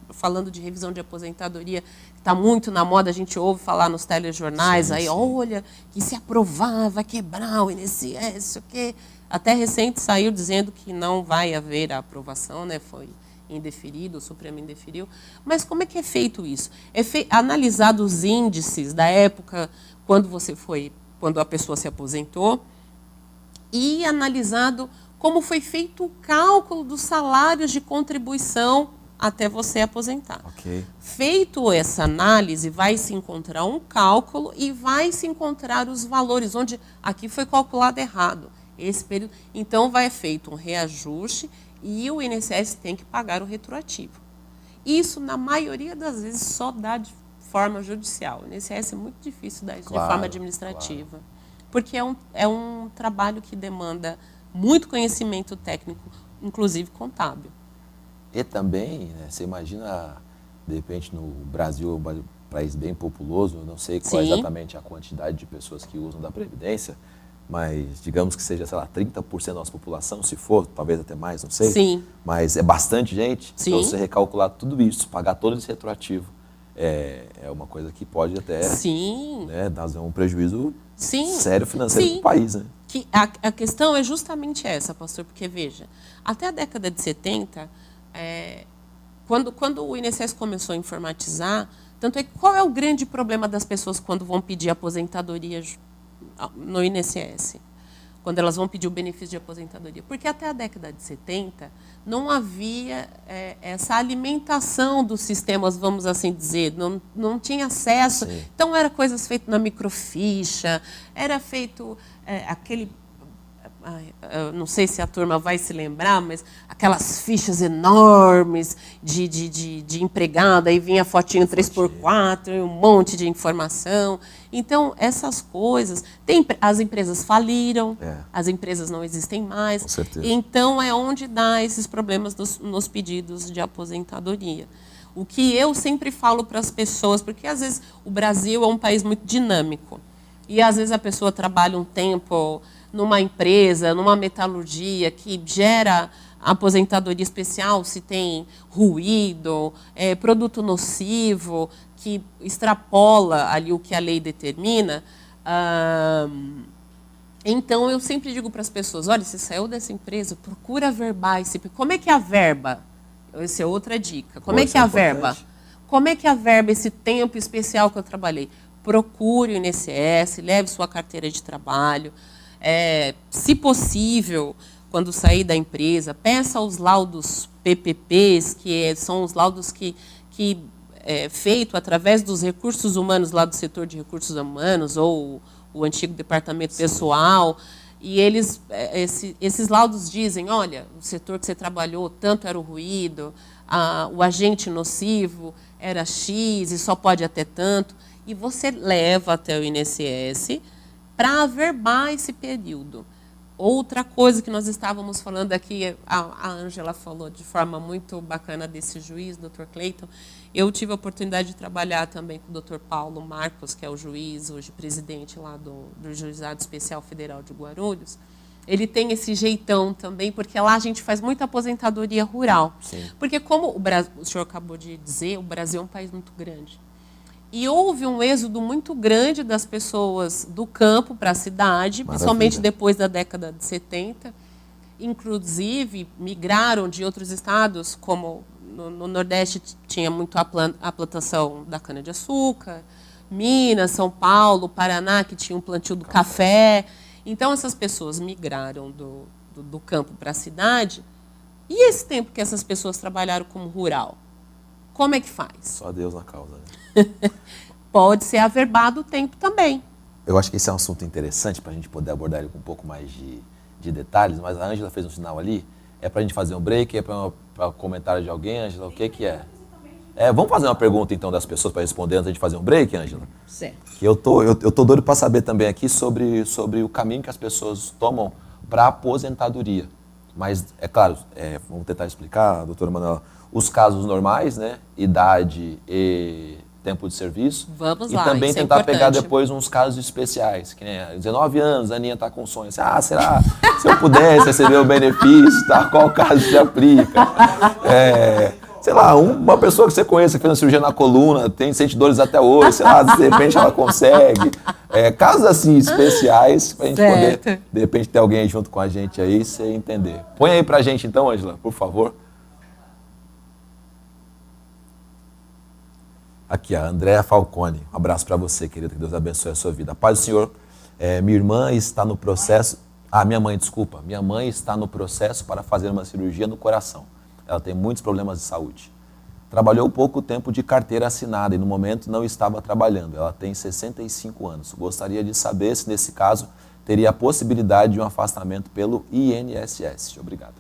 Speaker 6: falando de revisão de aposentadoria, que está muito na moda, a gente ouve falar nos telejornais, olha, que se aprovar, vai quebrar o INSS, o quê? Até recente saiu dizendo que não vai haver a aprovação, né? Foi indeferido, o Supremo indeferiu. Mas como é que é feito isso? Analisado os índices da época quando a pessoa se aposentou, e analisado como foi feito o cálculo dos salários de contribuição até você aposentar.
Speaker 2: Okay.
Speaker 6: Feito essa análise, vai se encontrar um cálculo e vai se encontrar os valores, onde aqui foi calculado errado. Esse período, então vai feito um reajuste e o INSS tem que pagar o retroativo. Isso, na maioria das vezes, só dá de forma judicial. O INSS é muito difícil dar isso de forma administrativa, porque é um trabalho que demanda muito conhecimento técnico, inclusive contábil.
Speaker 2: E também, né, você imagina, de repente, no Brasil, um país bem populoso, eu não sei qual é exatamente a quantidade de pessoas que usam da Previdência, mas digamos que seja, sei lá, 30% da nossa população, se for, talvez até mais, não sei.
Speaker 6: Sim.
Speaker 2: Mas é bastante gente.
Speaker 6: Sim.
Speaker 2: Então, você recalcular tudo isso, pagar todo esse retroativo, é uma coisa que pode até dar um prejuízo sério financeiro para o país. Né?
Speaker 6: Que a questão é justamente essa, pastor, porque, veja, até a década de 70, quando o INSS começou a informatizar, tanto é que qual é o grande problema das pessoas quando vão pedir aposentadoria no INSS, quando elas vão pedir o benefício de aposentadoria? Porque até a década de 70 não havia essa alimentação dos sistemas, vamos assim dizer, não tinha acesso. Sim. Então, eram coisas feitas na microficha, era feito aquele... não sei se a turma vai se lembrar, mas aquelas fichas enormes de empregado, aí vinha a fotinho 3x4, um monte de informação. Então, essas coisas... as empresas faliram, as empresas não existem mais.
Speaker 2: Com certeza.
Speaker 6: Então, é onde dá esses problemas nos pedidos de aposentadoria. O que eu sempre falo para as pessoas, porque às vezes o Brasil é um país muito dinâmico, e às vezes a pessoa trabalha um tempo numa empresa, numa metalurgia que gera aposentadoria especial, se tem ruído, produto nocivo, que extrapola ali o que a lei determina. Então, eu sempre digo para as pessoas, olha, você saiu dessa empresa, procura verbar esse... Como é que é a verba? Essa é outra dica. Como é que é a verba? Como é que é a verba, esse tempo especial que eu trabalhei? Procure o INSS, leve sua carteira de trabalho. Se possível, quando sair da empresa, peça os laudos PPPs, que são os laudos que é feito através dos recursos humanos, lá do setor de recursos humanos, ou o antigo departamento pessoal. E esses laudos dizem, olha, o setor que você trabalhou, tanto era o ruído, o agente nocivo era X e só pode até tanto. E você leva até o INSS para averbar esse período. Outra coisa que nós estávamos falando aqui, a Ângela falou de forma muito bacana desse juiz, Dr. Cleiton. Eu tive a oportunidade de trabalhar também com o Dr. Paulo Marcos, que é o juiz, hoje presidente lá do Juizado Especial Federal de Guarulhos. Ele tem esse jeitão também, porque lá a gente faz muita aposentadoria rural.
Speaker 2: Sim. Porque
Speaker 6: como o senhor acabou de dizer, o Brasil é um país muito grande. E houve um êxodo muito grande das pessoas do campo para a cidade, principalmente depois da década de 70. Inclusive, migraram de outros estados, como no Nordeste tinha muito a plantação da cana-de-açúcar, Minas, São Paulo, Paraná, que tinha um plantio do café. Então, essas pessoas migraram do campo para a cidade. E esse tempo que essas pessoas trabalharam como rural? Como é que faz?
Speaker 2: Só Deus na causa. Né?
Speaker 6: Pode ser averbado o tempo também.
Speaker 2: Eu acho que esse é um assunto interessante para a gente poder abordar ele com um pouco mais de detalhes, mas a Ângela fez um sinal ali. É para a gente fazer um break? É para comentário de alguém, Ângela? O que é? Vamos fazer uma pergunta, então, das pessoas para responder antes de a gente fazer um break, Ângela?
Speaker 3: Certo.
Speaker 2: Que eu tô doido para saber também aqui sobre o caminho que as pessoas tomam para a aposentadoria. Mas, é claro, vamos tentar explicar, doutora Manuela, os casos normais, né? Idade e tempo de serviço.
Speaker 6: Vamos
Speaker 2: e
Speaker 6: lá,
Speaker 2: também
Speaker 6: isso é
Speaker 2: tentar pegar
Speaker 6: importante.
Speaker 2: depois uns casos especiais, que nem 19 anos, a Aninha está com sonho. Assim, será? Se eu pudesse receber o benefício, tá? Qual caso se aplica? Sei lá, uma pessoa que você conheça que fez uma cirurgia na coluna, sente dores até hoje, sei lá, de repente ela consegue. Casos assim especiais, pra gente poder, de repente, ter alguém junto com a gente aí, você entender. Põe aí pra gente então, Ângela, por favor. Aqui, a Andréa Falcone. Um abraço para você, querida, que Deus abençoe a sua vida. Paz do Senhor, minha irmã está no processo... minha mãe, desculpa. Minha mãe está no processo para fazer uma cirurgia no coração. Ela tem muitos problemas de saúde. Trabalhou pouco tempo de carteira assinada e no momento não estava trabalhando. Ela tem 65 anos. Gostaria de saber se nesse caso teria a possibilidade de um afastamento pelo INSS. Obrigado.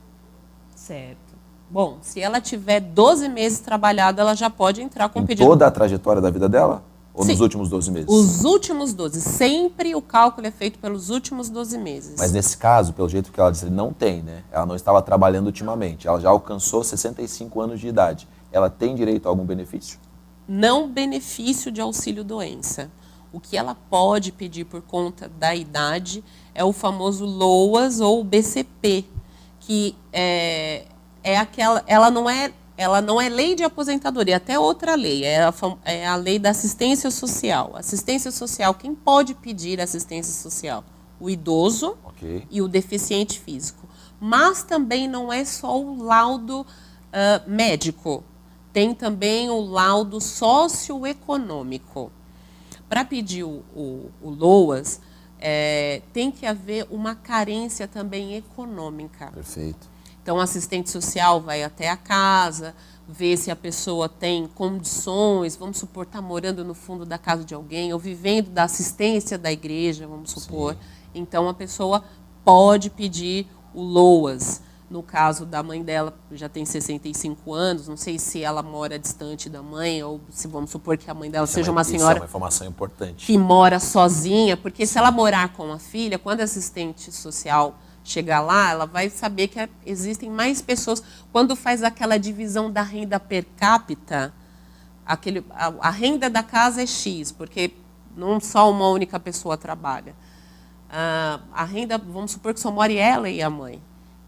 Speaker 6: Certo. Bom, se ela tiver 12 meses trabalhado, ela já pode entrar com
Speaker 2: Em
Speaker 6: pedido.
Speaker 2: toda a trajetória da vida dela? Ou
Speaker 6: Sim.
Speaker 2: nos últimos 12 meses?
Speaker 6: Os últimos 12. Sempre o cálculo é feito pelos últimos 12 meses.
Speaker 2: Mas nesse caso, pelo jeito que ela disse, não tem, né? Ela não estava trabalhando ultimamente. Ela já alcançou 65 anos de idade. Ela tem direito a algum benefício?
Speaker 6: Não benefício de auxílio-doença. O que ela pode pedir por conta da idade é o famoso LOAS ou BCP, que ela não é lei de aposentadoria, até outra lei, é a lei da assistência social. Assistência social, quem pode pedir assistência social? O idoso e o deficiente físico. Mas também não é só o laudo médico, tem também o laudo socioeconômico. Para pedir o LOAS, tem que haver uma carência também econômica.
Speaker 2: Perfeito.
Speaker 6: Então, o assistente social vai até a casa, vê se a pessoa tem condições, vamos supor, está morando no fundo da casa de alguém, ou vivendo da assistência da igreja, vamos supor. Sim. Então, a pessoa pode pedir o LOAS. No caso da mãe dela, já tem 65 anos, não sei se ela mora distante da mãe, ou se vamos supor que a mãe dela seja uma senhora...
Speaker 2: Isso é uma informação importante.
Speaker 6: Que mora sozinha, porque se ela morar com a filha, quando a assistente social chegar lá, ela vai saber que existem mais pessoas. Quando faz aquela divisão da renda per capita, a renda da casa é X, porque não só uma única pessoa trabalha. A renda, vamos supor que só mora ela e a mãe.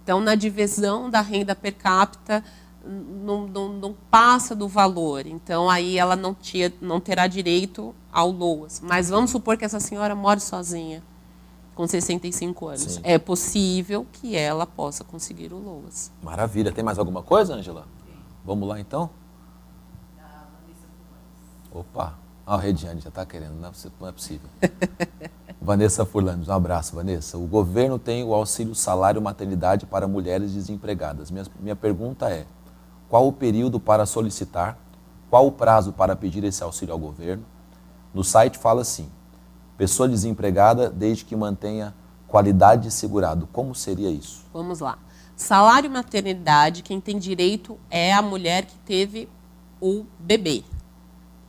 Speaker 6: Então, na divisão da renda per capita, não passa do valor. Então, aí ela não terá direito ao LOAS. Mas vamos supor que essa senhora mora sozinha, com 65 anos. Sim. É possível que ela possa conseguir o LOAS.
Speaker 2: Maravilha. Tem mais alguma coisa, Ângela? Vamos lá, então? Opa. A Rediane já está querendo, não é possível. Vanessa Furlanes, um abraço, Vanessa. O governo tem o auxílio salário maternidade para mulheres desempregadas. Minha pergunta é, qual o período para solicitar? Qual o prazo para pedir esse auxílio ao governo? No site fala assim, pessoa desempregada desde que mantenha qualidade de segurado. Como seria isso?
Speaker 6: Vamos lá. Salário maternidade, quem tem direito é a mulher que teve o bebê.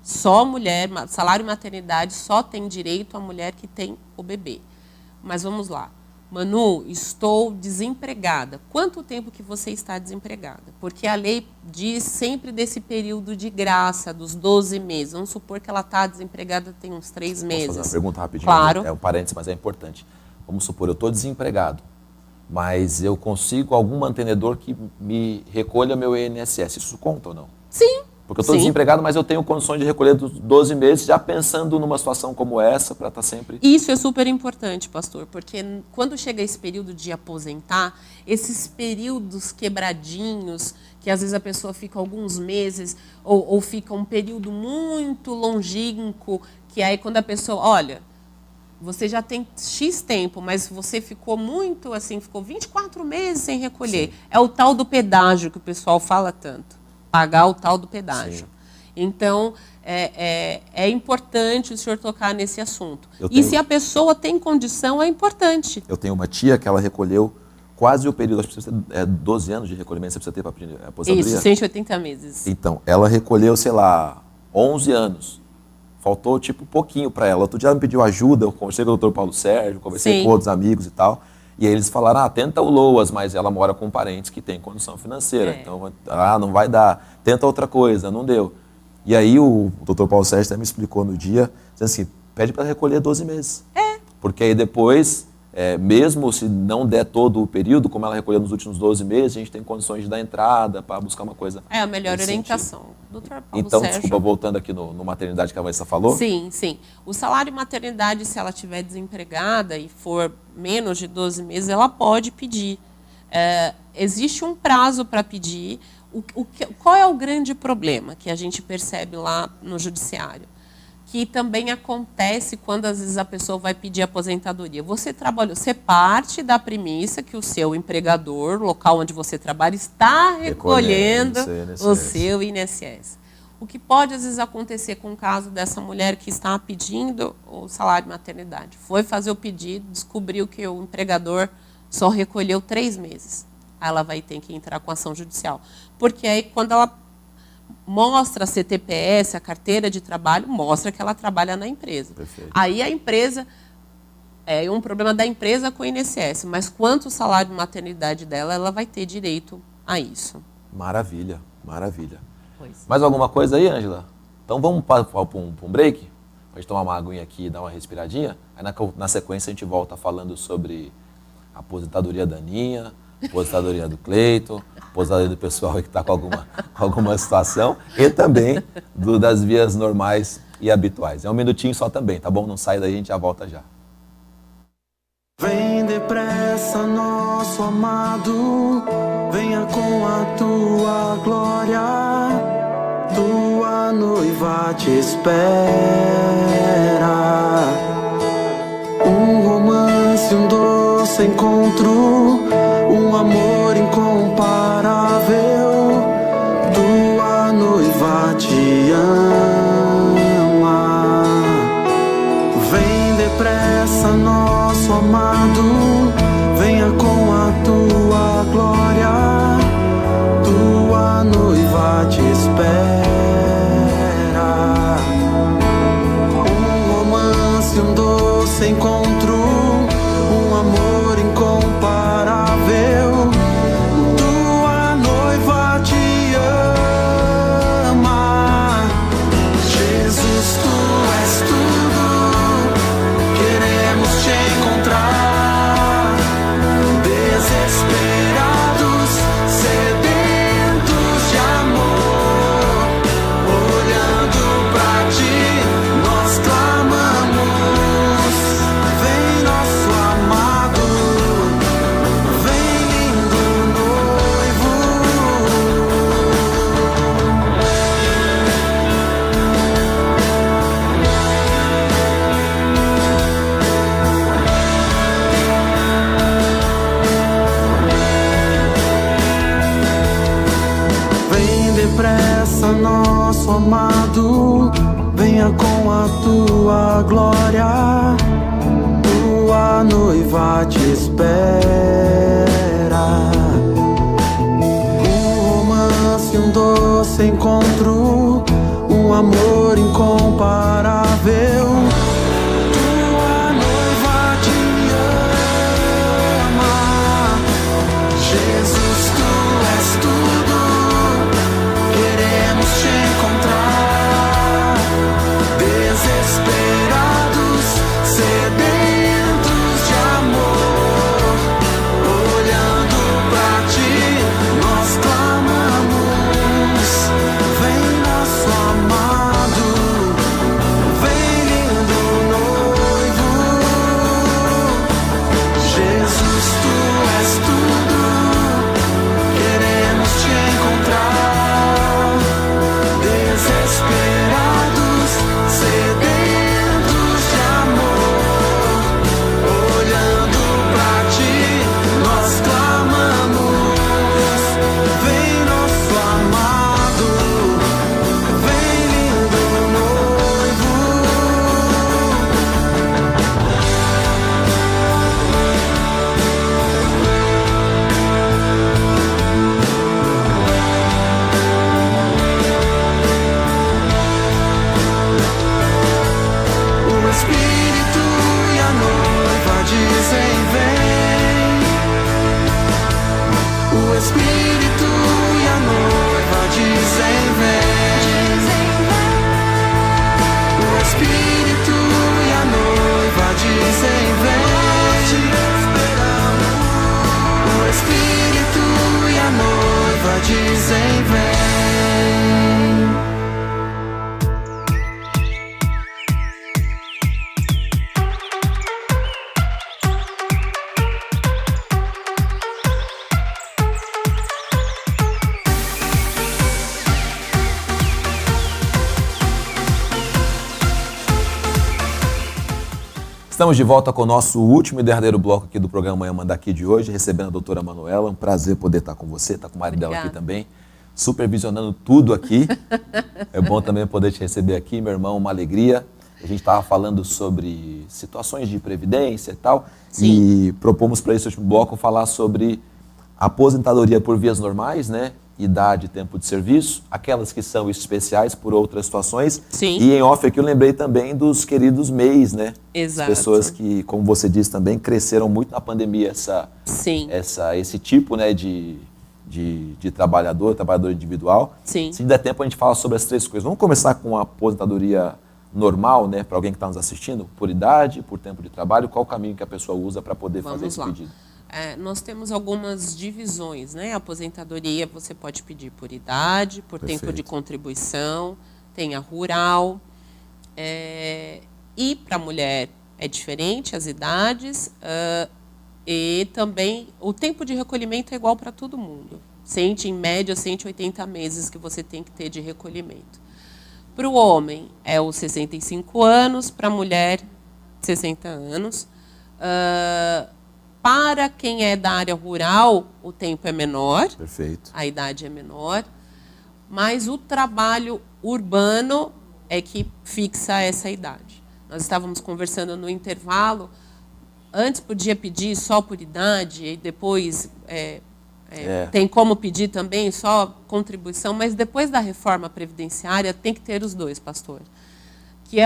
Speaker 6: Só mulher, salário maternidade só tem direito a mulher que tem o bebê. Mas vamos lá. Manu, estou desempregada. Quanto tempo que você está desempregada? Porque a lei diz sempre desse período de graça, dos 12 meses. Vamos supor que ela está desempregada tem uns 3 meses.
Speaker 2: Posso fazer uma pergunta rapidinho?
Speaker 6: Claro.
Speaker 2: É um parênteses, mas é importante. Vamos supor, eu estou desempregado, mas eu consigo algum mantenedor que me recolha meu INSS. Isso conta ou não?
Speaker 6: Sim.
Speaker 2: Porque eu estou desempregado, mas eu tenho condições de recolher dos 12 meses, já pensando numa situação como essa, para estar sempre...
Speaker 6: Isso é super importante, pastor, porque quando chega esse período de aposentar, esses períodos quebradinhos que às vezes a pessoa fica alguns meses ou fica um período muito longínquo, que aí quando a pessoa, olha, você já tem X tempo, mas você ficou muito assim, ficou 24 meses sem recolher. Sim. É o tal do pedágio que o pessoal fala tanto, pagar o tal do pedágio. Sim. Então, é importante o senhor tocar nesse assunto. E se a pessoa tem condição, é importante.
Speaker 2: Eu tenho uma tia que ela recolheu quase o período, acho que você precisa 12 anos de recolhimento, você precisa ter para pedir aposentadoria.
Speaker 6: Isso, 180 meses.
Speaker 2: Então, ela recolheu, sei lá, 11 anos. Faltou, tipo, pouquinho para ela. Outro dia ela me pediu ajuda, eu conversei com o Dr. Paulo Sérgio, conversei
Speaker 6: Sim.
Speaker 2: com outros amigos e tal. E aí eles falaram, tenta o LOAS, mas ela mora com parentes que têm condição financeira. Então, não vai dar. Tenta outra coisa, não deu. E aí o Dr. Paulo Sérgio até me explicou no dia, dizendo assim, pede para recolher 12 meses. Porque aí depois, mesmo se não der todo o período, como ela recolheu nos últimos 12 meses, a gente tem condições de dar entrada para buscar uma coisa.
Speaker 6: É a melhor orientação. Dr. Paulo
Speaker 2: então,
Speaker 6: Sérgio.
Speaker 2: Desculpa, voltando aqui no maternidade que a Vanessa falou.
Speaker 6: Sim, sim. O salário maternidade, se ela estiver desempregada e for menos de 12 meses, ela pode pedir. Existe um prazo para pedir. Qual é o grande problema que a gente percebe lá no judiciário? Que também acontece quando às vezes a pessoa vai pedir aposentadoria. Você parte da premissa que o seu empregador, o local onde você trabalha, está recolhendo o seu INSS. O que pode às vezes acontecer com o caso dessa mulher que está pedindo o salário de maternidade? Foi fazer o pedido, descobriu que o empregador só recolheu 3 meses. Aí ela vai ter que entrar com ação judicial. Porque aí quando ela mostra a CTPS, a carteira de trabalho, mostra que ela trabalha na empresa.
Speaker 2: Perfeito.
Speaker 6: Aí a empresa, é um problema da empresa com o INSS, mas quanto o salário de maternidade dela, ela vai ter direito a isso.
Speaker 2: Maravilha, maravilha.
Speaker 6: Pois.
Speaker 2: Mais alguma coisa aí, Ângela? Então vamos para um break? Para a gente tomar uma aguinha aqui e dar uma respiradinha? Aí na sequência a gente volta falando sobre a aposentadoria da Aninha, aposentadoria do Cleito, aposentadoria do pessoal que está com alguma situação e também das vias normais e habituais. É um minutinho só também, tá bom? Não sai daí, a gente já volta já.
Speaker 7: Vem depressa, nosso amado, venha com a tua glória, tua noiva te espera. Um romance, um doce encontro, um amor incomparável, tua noiva te ama. Vem depressa, nosso amado, venha com a tua glória, tua noiva te espera. Um romance, um doce encontro, um amor incomparável, tua noiva te ama. Jesus, tu és tudo, queremos te encontrar, desesperados, sedentos de amor, olhando pra ti, nós clamamos. Vem nosso amado, vem lindo noivo. Vem depressa, nosso amado, venha com a tua glória, tua noiva te espera. Um romance, um doce encontro, um amor incomparável, tua noiva te ama. Jesus, tu és tudo, queremos te encontrar, desesperados, sedentos de amor, olhando pra ti, nós clamamos. Vem nosso amado, vem lindo
Speaker 2: Estamos de volta com o nosso último e derradeiro bloco aqui do programa Manhã Manda Aqui de hoje, recebendo a doutora Manuela. Um prazer poder estar com você, estar com o marido dela aqui também, supervisionando tudo aqui. É bom também poder te receber aqui, meu irmão, uma alegria. A gente estava falando sobre situações de previdência e tal, e propomos para esse último bloco falar sobre aposentadoria por vias normais, né? Idade, tempo de serviço, aquelas que são especiais por outras situações.
Speaker 6: Sim.
Speaker 2: E em off aqui eu lembrei também dos queridos MEIs, né?
Speaker 6: Exato.
Speaker 2: As pessoas que, como você disse também, cresceram muito na pandemia, esse tipo, né, de trabalhador individual.
Speaker 6: Sim.
Speaker 2: Se der tempo a gente fala sobre as três coisas. Vamos começar com a aposentadoria normal, né, para alguém que está nos assistindo, por idade, por tempo de trabalho, qual o caminho que a pessoa usa para poder fazer esse pedido?
Speaker 6: Nós temos algumas divisões, né? A aposentadoria você pode pedir por idade, por tempo de contribuição, tem a rural. E para a mulher é diferente as idades, e também o tempo de recolhimento é igual para todo mundo. Em média, 180 meses que você tem que ter de recolhimento. Para o homem é os 65 anos, para a mulher 60 anos. Para quem é da área rural, o tempo é menor, a idade é menor, mas o trabalho urbano é que fixa essa idade. Nós estávamos conversando no intervalo, antes podia pedir só por idade, e depois tem como pedir também só contribuição, mas depois da reforma previdenciária tem que ter os dois, pastor. Que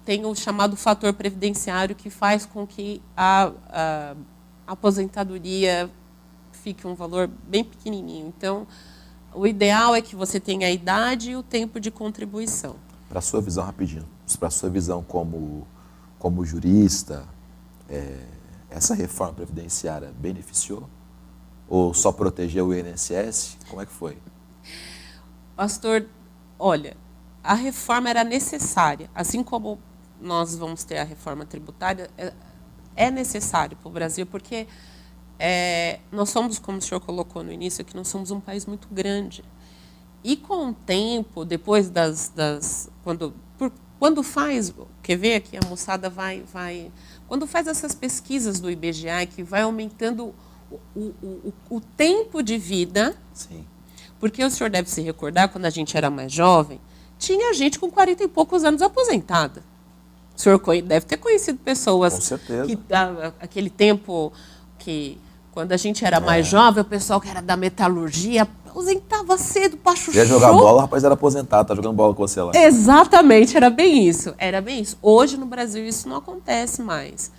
Speaker 6: tem o chamado fator previdenciário que faz com que a aposentadoria fique um valor bem pequenininho. Então, o ideal é que você tenha a idade e o tempo de contribuição.
Speaker 2: Para a sua visão, rapidinho, para a sua visão como jurista, essa reforma previdenciária beneficiou? Ou só protegeu o INSS? Como é que foi?
Speaker 6: Pastor, olha, a reforma era necessária. Assim como nós vamos ter a reforma tributária, é necessário para o Brasil, porque nós somos, como o senhor colocou no início, que nós somos um país muito grande. E com o tempo, depois quando faz, quer ver aqui, a moçada vai quando faz essas pesquisas do IBGE, que vai aumentando o tempo de vida, porque o senhor deve se recordar, quando a gente era mais jovem, tinha gente com 40 e poucos anos aposentada. O senhor deve ter conhecido pessoas que, aquele tempo que, quando a gente era mais jovem, o pessoal que era da metalurgia aposentava cedo para chuchu.
Speaker 2: Ia jogar bola, o rapaz era aposentado, tá jogando bola com você lá.
Speaker 6: Exatamente, era bem isso. Hoje no Brasil isso não acontece mais.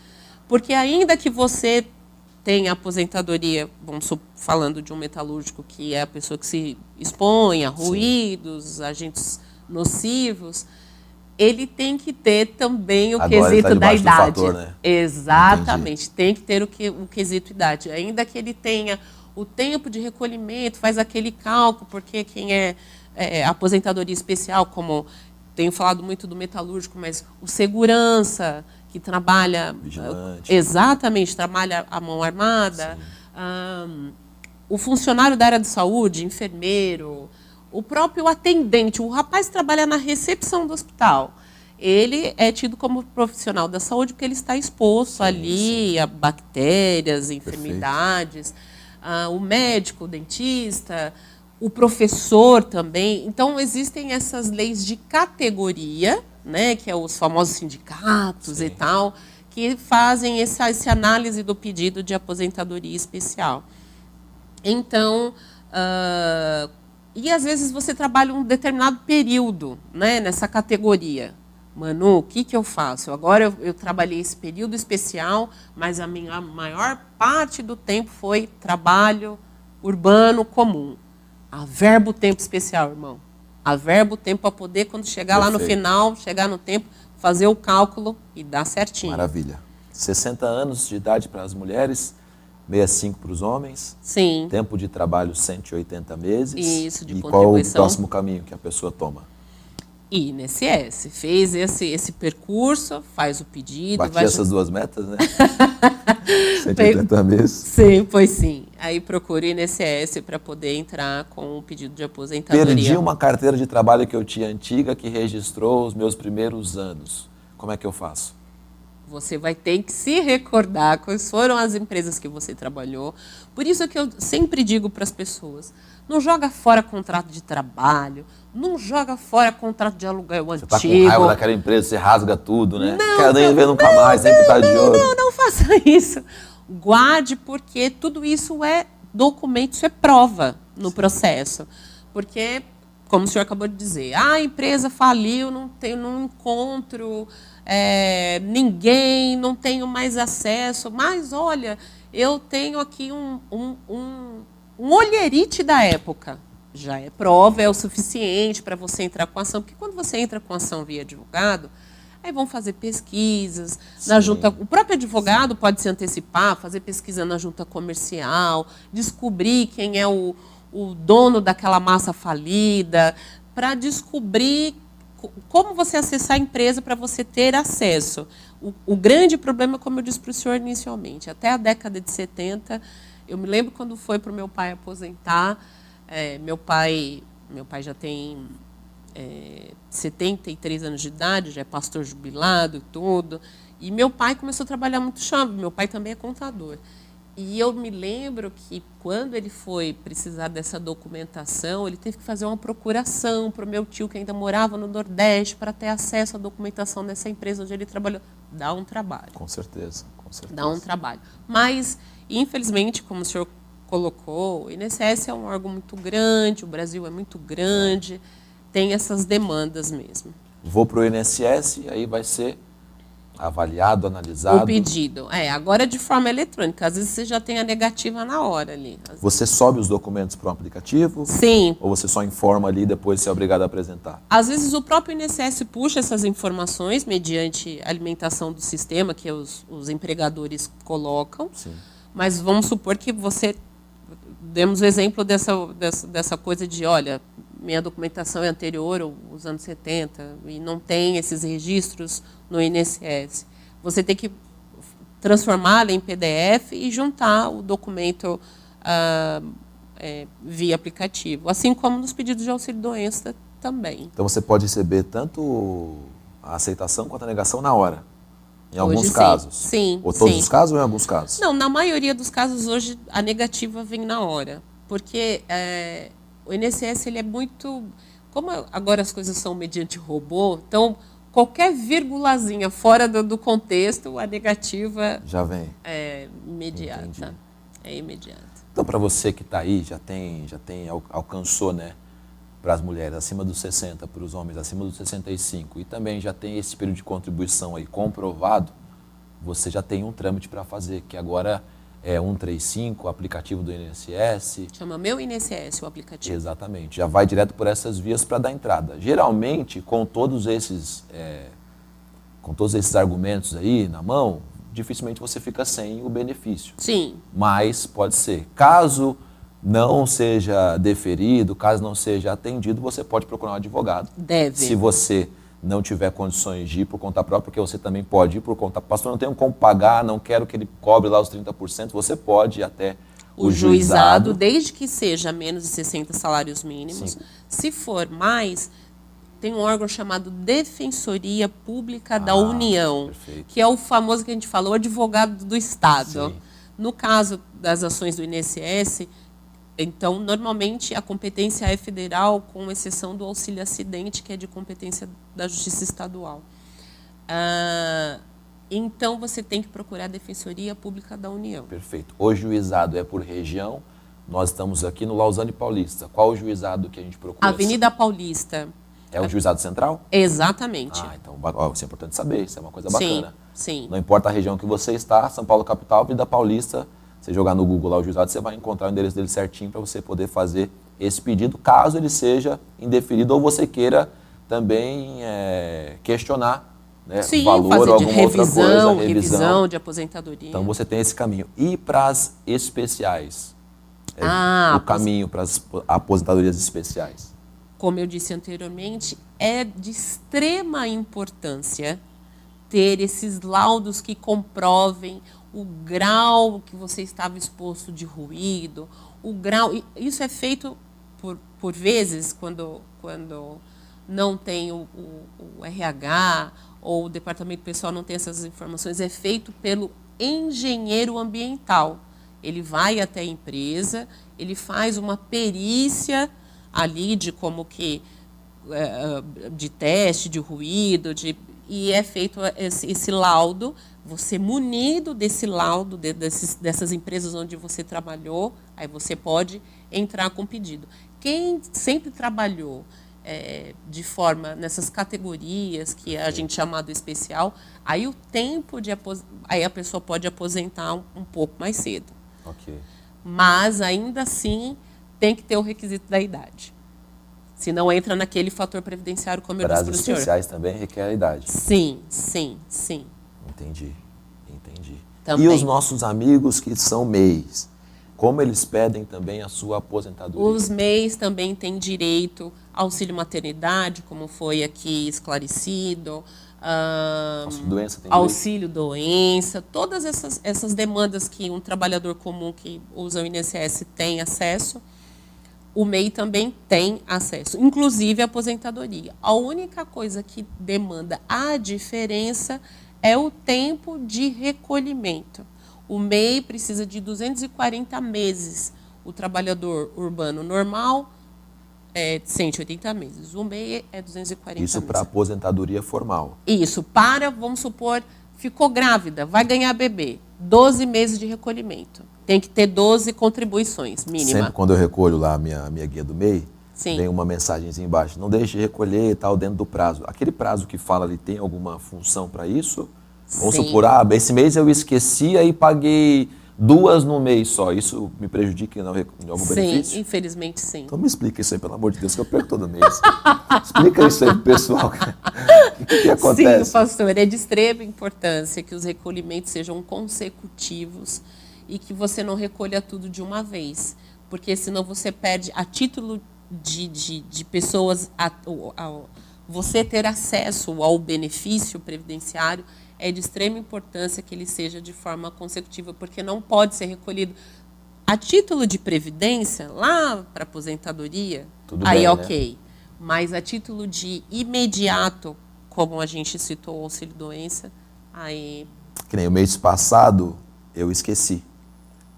Speaker 6: Porque ainda que você tenha aposentadoria, vamos falando de um metalúrgico que é a pessoa que se expõe a ruídos, agentes nocivos, ele tem que ter também o quesito da idade.
Speaker 2: Fator, né?
Speaker 6: Exatamente, tem que ter o quesito idade. Ainda que ele tenha o tempo de recolhimento, faz aquele cálculo, porque quem aposentadoria especial, como tenho falado muito do metalúrgico, mas o segurança, que trabalha...
Speaker 2: Vigilante.
Speaker 6: Exatamente, trabalha a mão armada. O funcionário da área de saúde, enfermeiro, o próprio atendente, o rapaz que trabalha na recepção do hospital, ele é tido como profissional da saúde porque ele está exposto ali a bactérias, enfermidades. O médico, o dentista, o professor também. Então, existem essas leis de categoria, né, que é os famosos sindicatos e tal, que fazem essa análise do pedido de aposentadoria especial. Então, e às vezes você trabalha um determinado período, né, nessa categoria. Manu, o que eu faço? Agora eu trabalhei esse período especial, mas a minha maior parte do tempo foi trabalho urbano comum. Averba o tempo especial, irmão. Averba o tempo para poder, quando chegar lá no final, chegar no tempo, fazer o cálculo e dar certinho.
Speaker 2: Maravilha. 60 anos de idade para as mulheres, 65 para os homens.
Speaker 6: Sim.
Speaker 2: Tempo de trabalho 180 meses.
Speaker 6: Isso, de
Speaker 2: e
Speaker 6: contribuição.
Speaker 2: qual o próximo caminho que a pessoa toma?
Speaker 6: INSS. Fez esse percurso, faz o pedido.
Speaker 2: Bati essas duas metas, né? 180 meses.
Speaker 6: Sim, pois sim. Aí procura o INSS para poder entrar com o pedido de aposentadoria.
Speaker 2: Perdi uma carteira de trabalho que eu tinha antiga que registrou os meus primeiros anos. Como é que eu faço?
Speaker 6: Você vai ter que se recordar quais foram as empresas que você trabalhou. Por isso que eu sempre digo para as pessoas, não joga fora contrato de trabalho, não joga fora contrato de aluguel
Speaker 2: Você
Speaker 6: antigo.
Speaker 2: tá com raiva daquela empresa, você rasga tudo, né?
Speaker 6: Não,
Speaker 2: Quero nem ver nunca mais, sempre tá de olho.
Speaker 6: Não faça isso. Guarde, porque tudo isso é documento, isso é prova no processo. Porque, como o senhor acabou de dizer, a empresa faliu, não encontro ninguém, não tenho mais acesso, mas olha, eu tenho aqui um olherite da época. Já é prova, é o suficiente para você entrar com ação, porque quando você entra com ação via advogado, aí vão fazer pesquisas na junta. O próprio advogado pode se antecipar, fazer pesquisa na junta comercial, descobrir quem é o dono daquela massa falida, para descobrir como você acessar a empresa para você ter acesso. O grande problema, como eu disse para o senhor inicialmente, até a década de 70, eu me lembro quando foi para o meu pai aposentar, meu pai já tem 73 anos de idade, já é pastor jubilado e tudo. E meu pai começou a trabalhar muito chão, meu pai também é contador. E eu me lembro que quando ele foi precisar dessa documentação, ele teve que fazer uma procuração para o meu tio, que ainda morava no Nordeste, para ter acesso à documentação dessa empresa onde ele trabalhou. Dá um trabalho.
Speaker 2: Com certeza, com certeza.
Speaker 6: Dá um trabalho. Mas, infelizmente, como o senhor colocou, o INSS é um órgão muito grande, o Brasil é muito grande, tem essas demandas mesmo.
Speaker 2: Vou para o INSS, aí vai ser avaliado, analisado.
Speaker 6: O pedido. Agora de forma eletrônica. Às vezes você já tem a negativa na hora ali.
Speaker 2: Você sobe os documentos para o aplicativo?
Speaker 6: Sim.
Speaker 2: Ou você só informa ali e depois você é obrigado a apresentar?
Speaker 6: Às vezes o próprio INSS puxa essas informações mediante a alimentação do sistema que os empregadores colocam.
Speaker 2: Sim.
Speaker 6: Mas vamos supor que você... Demos o exemplo dessa coisa de, olha, minha documentação é anterior aos anos 70 e não tem esses registros no INSS. Você tem que transformá-la em PDF e juntar o documento via aplicativo, assim como nos pedidos de auxílio-doença também.
Speaker 2: Então você pode receber tanto a aceitação quanto a negação na hora, em alguns
Speaker 6: Hoje,
Speaker 2: casos.
Speaker 6: Sim.
Speaker 2: Ou todos
Speaker 6: sim.
Speaker 2: os casos ou em alguns casos?
Speaker 6: Não, na maioria dos casos hoje a negativa vem na hora, porque o INSS ele é muito... Como agora as coisas são mediante robô, então qualquer vírgulazinha fora do contexto, a negativa
Speaker 2: já vem.
Speaker 6: É imediata.
Speaker 2: Entendi.
Speaker 6: É imediata.
Speaker 2: Então, para você que está aí, alcançou, né, para as mulheres acima dos 60, para os homens acima dos 65, e também já tem esse período de contribuição aí comprovado, você já tem um trâmite para fazer, que agora é 135, o aplicativo do INSS.
Speaker 6: Chama Meu INSS, o aplicativo.
Speaker 2: Exatamente, já vai direto por essas vias para dar entrada. Geralmente, com todos esses argumentos aí na mão, dificilmente você fica sem o benefício.
Speaker 6: Sim.
Speaker 2: Mas pode ser. Caso não seja deferido, caso não seja atendido, você pode procurar um advogado.
Speaker 6: Deve.
Speaker 2: Se você não tiver condições de ir por conta própria, porque você também pode ir por conta... Pastor, não tenho como pagar, não quero que ele cobre lá os 30%, você pode ir até o juizado.
Speaker 6: Desde que seja menos de 60 salários mínimos.
Speaker 2: Sim.
Speaker 6: Se for mais, tem um órgão chamado Defensoria Pública da União,
Speaker 2: perfeito.
Speaker 6: que é o famoso que a gente falou, advogado do Estado.
Speaker 2: Sim.
Speaker 6: No caso das ações do INSS, então, normalmente, a competência é federal, com exceção do auxílio acidente, que é de competência da Justiça Estadual. Então, você tem que procurar a Defensoria Pública da União.
Speaker 2: Perfeito. O juizado é por região. Nós estamos aqui no Lausanne Paulista. Qual o juizado que a gente procura?
Speaker 6: Avenida Paulista.
Speaker 2: É o juizado central?
Speaker 6: Exatamente.
Speaker 2: Então isso é importante saber, isso é uma coisa bacana.
Speaker 6: Sim.
Speaker 2: Não importa a região que você está, São Paulo capital, Avenida Paulista, você jogar no Google lá o juizado, você vai encontrar o endereço dele certinho para você poder fazer esse pedido, caso ele seja indeferido ou você queira também questionar, né,
Speaker 6: Sim,
Speaker 2: valor
Speaker 6: fazer
Speaker 2: ou
Speaker 6: de
Speaker 2: alguma outra coisa,
Speaker 6: revisão de aposentadoria.
Speaker 2: Então você tem esse caminho. E para as especiais? O caminho para as aposentadorias especiais?
Speaker 6: Como eu disse anteriormente, é de extrema importância ter esses laudos que comprovem o grau que você estava exposto de ruído, o grau. Isso é feito por vezes quando não tem o RH ou o departamento pessoal não tem essas informações, é feito pelo engenheiro ambiental. Ele vai até a empresa, ele faz uma perícia ali de como que de teste de ruído, e é feito esse laudo. Você munido desse laudo dessas empresas onde você trabalhou, aí você pode entrar com pedido. Quem sempre trabalhou de forma nessas categorias que a gente chama do especial, aí o tempo aí a pessoa pode aposentar um pouco mais cedo.
Speaker 2: Ok.
Speaker 6: Mas ainda assim tem que ter o requisito da idade. Senão entra naquele fator previdenciário, como eu disse para o senhor.
Speaker 2: Prazos especiais também requer a idade.
Speaker 6: Sim, sim, sim.
Speaker 2: Entendi.
Speaker 6: Também.
Speaker 2: E os nossos amigos que são MEIs, como eles pedem também a sua aposentadoria?
Speaker 6: Os MEIs também têm direito ao auxílio maternidade, como foi aqui esclarecido.
Speaker 2: Auxílio doença tem
Speaker 6: auxílio doença, todas essas demandas que um trabalhador comum que usa o INSS tem acesso, o MEI também tem acesso, inclusive a aposentadoria. A única coisa que demanda a diferença é o tempo de recolhimento. O MEI precisa de 240 meses. O trabalhador urbano normal é 180 meses. O MEI é 240 meses.
Speaker 2: Isso para aposentadoria formal.
Speaker 6: Isso, vamos supor, ficou grávida, vai ganhar bebê. 12 meses de recolhimento. Tem que ter 12 contribuições, mínima.
Speaker 2: Sempre quando eu recolho lá a minha guia do MEI,
Speaker 6: Sim.
Speaker 2: Vem uma mensagenzinha embaixo, não deixe de recolher e tal dentro do prazo. Aquele prazo que fala ali tem alguma função para isso? Vamos
Speaker 6: Sim.
Speaker 2: supor, esse mês eu esqueci e paguei 2 no mês só. Isso me prejudica em algum benefício?
Speaker 6: Sim, infelizmente sim.
Speaker 2: Então me explica isso aí, pelo amor de Deus, que eu perco todo mês. Explica isso aí pro pessoal. O que acontece?
Speaker 6: Sim, pastor, é de extrema importância que os recolhimentos sejam consecutivos e que você não recolha tudo de uma vez, porque senão você perde a título de pessoas, você ter acesso ao benefício previdenciário. É de extrema importância que ele seja de forma consecutiva, porque não pode ser recolhido a título de previdência, lá para aposentadoria,
Speaker 2: Tudo
Speaker 6: aí
Speaker 2: bem,
Speaker 6: ok.
Speaker 2: né?
Speaker 6: Mas a título de imediato, como a gente citou o auxílio-doença, aí...
Speaker 2: Que nem o mês passado, eu esqueci.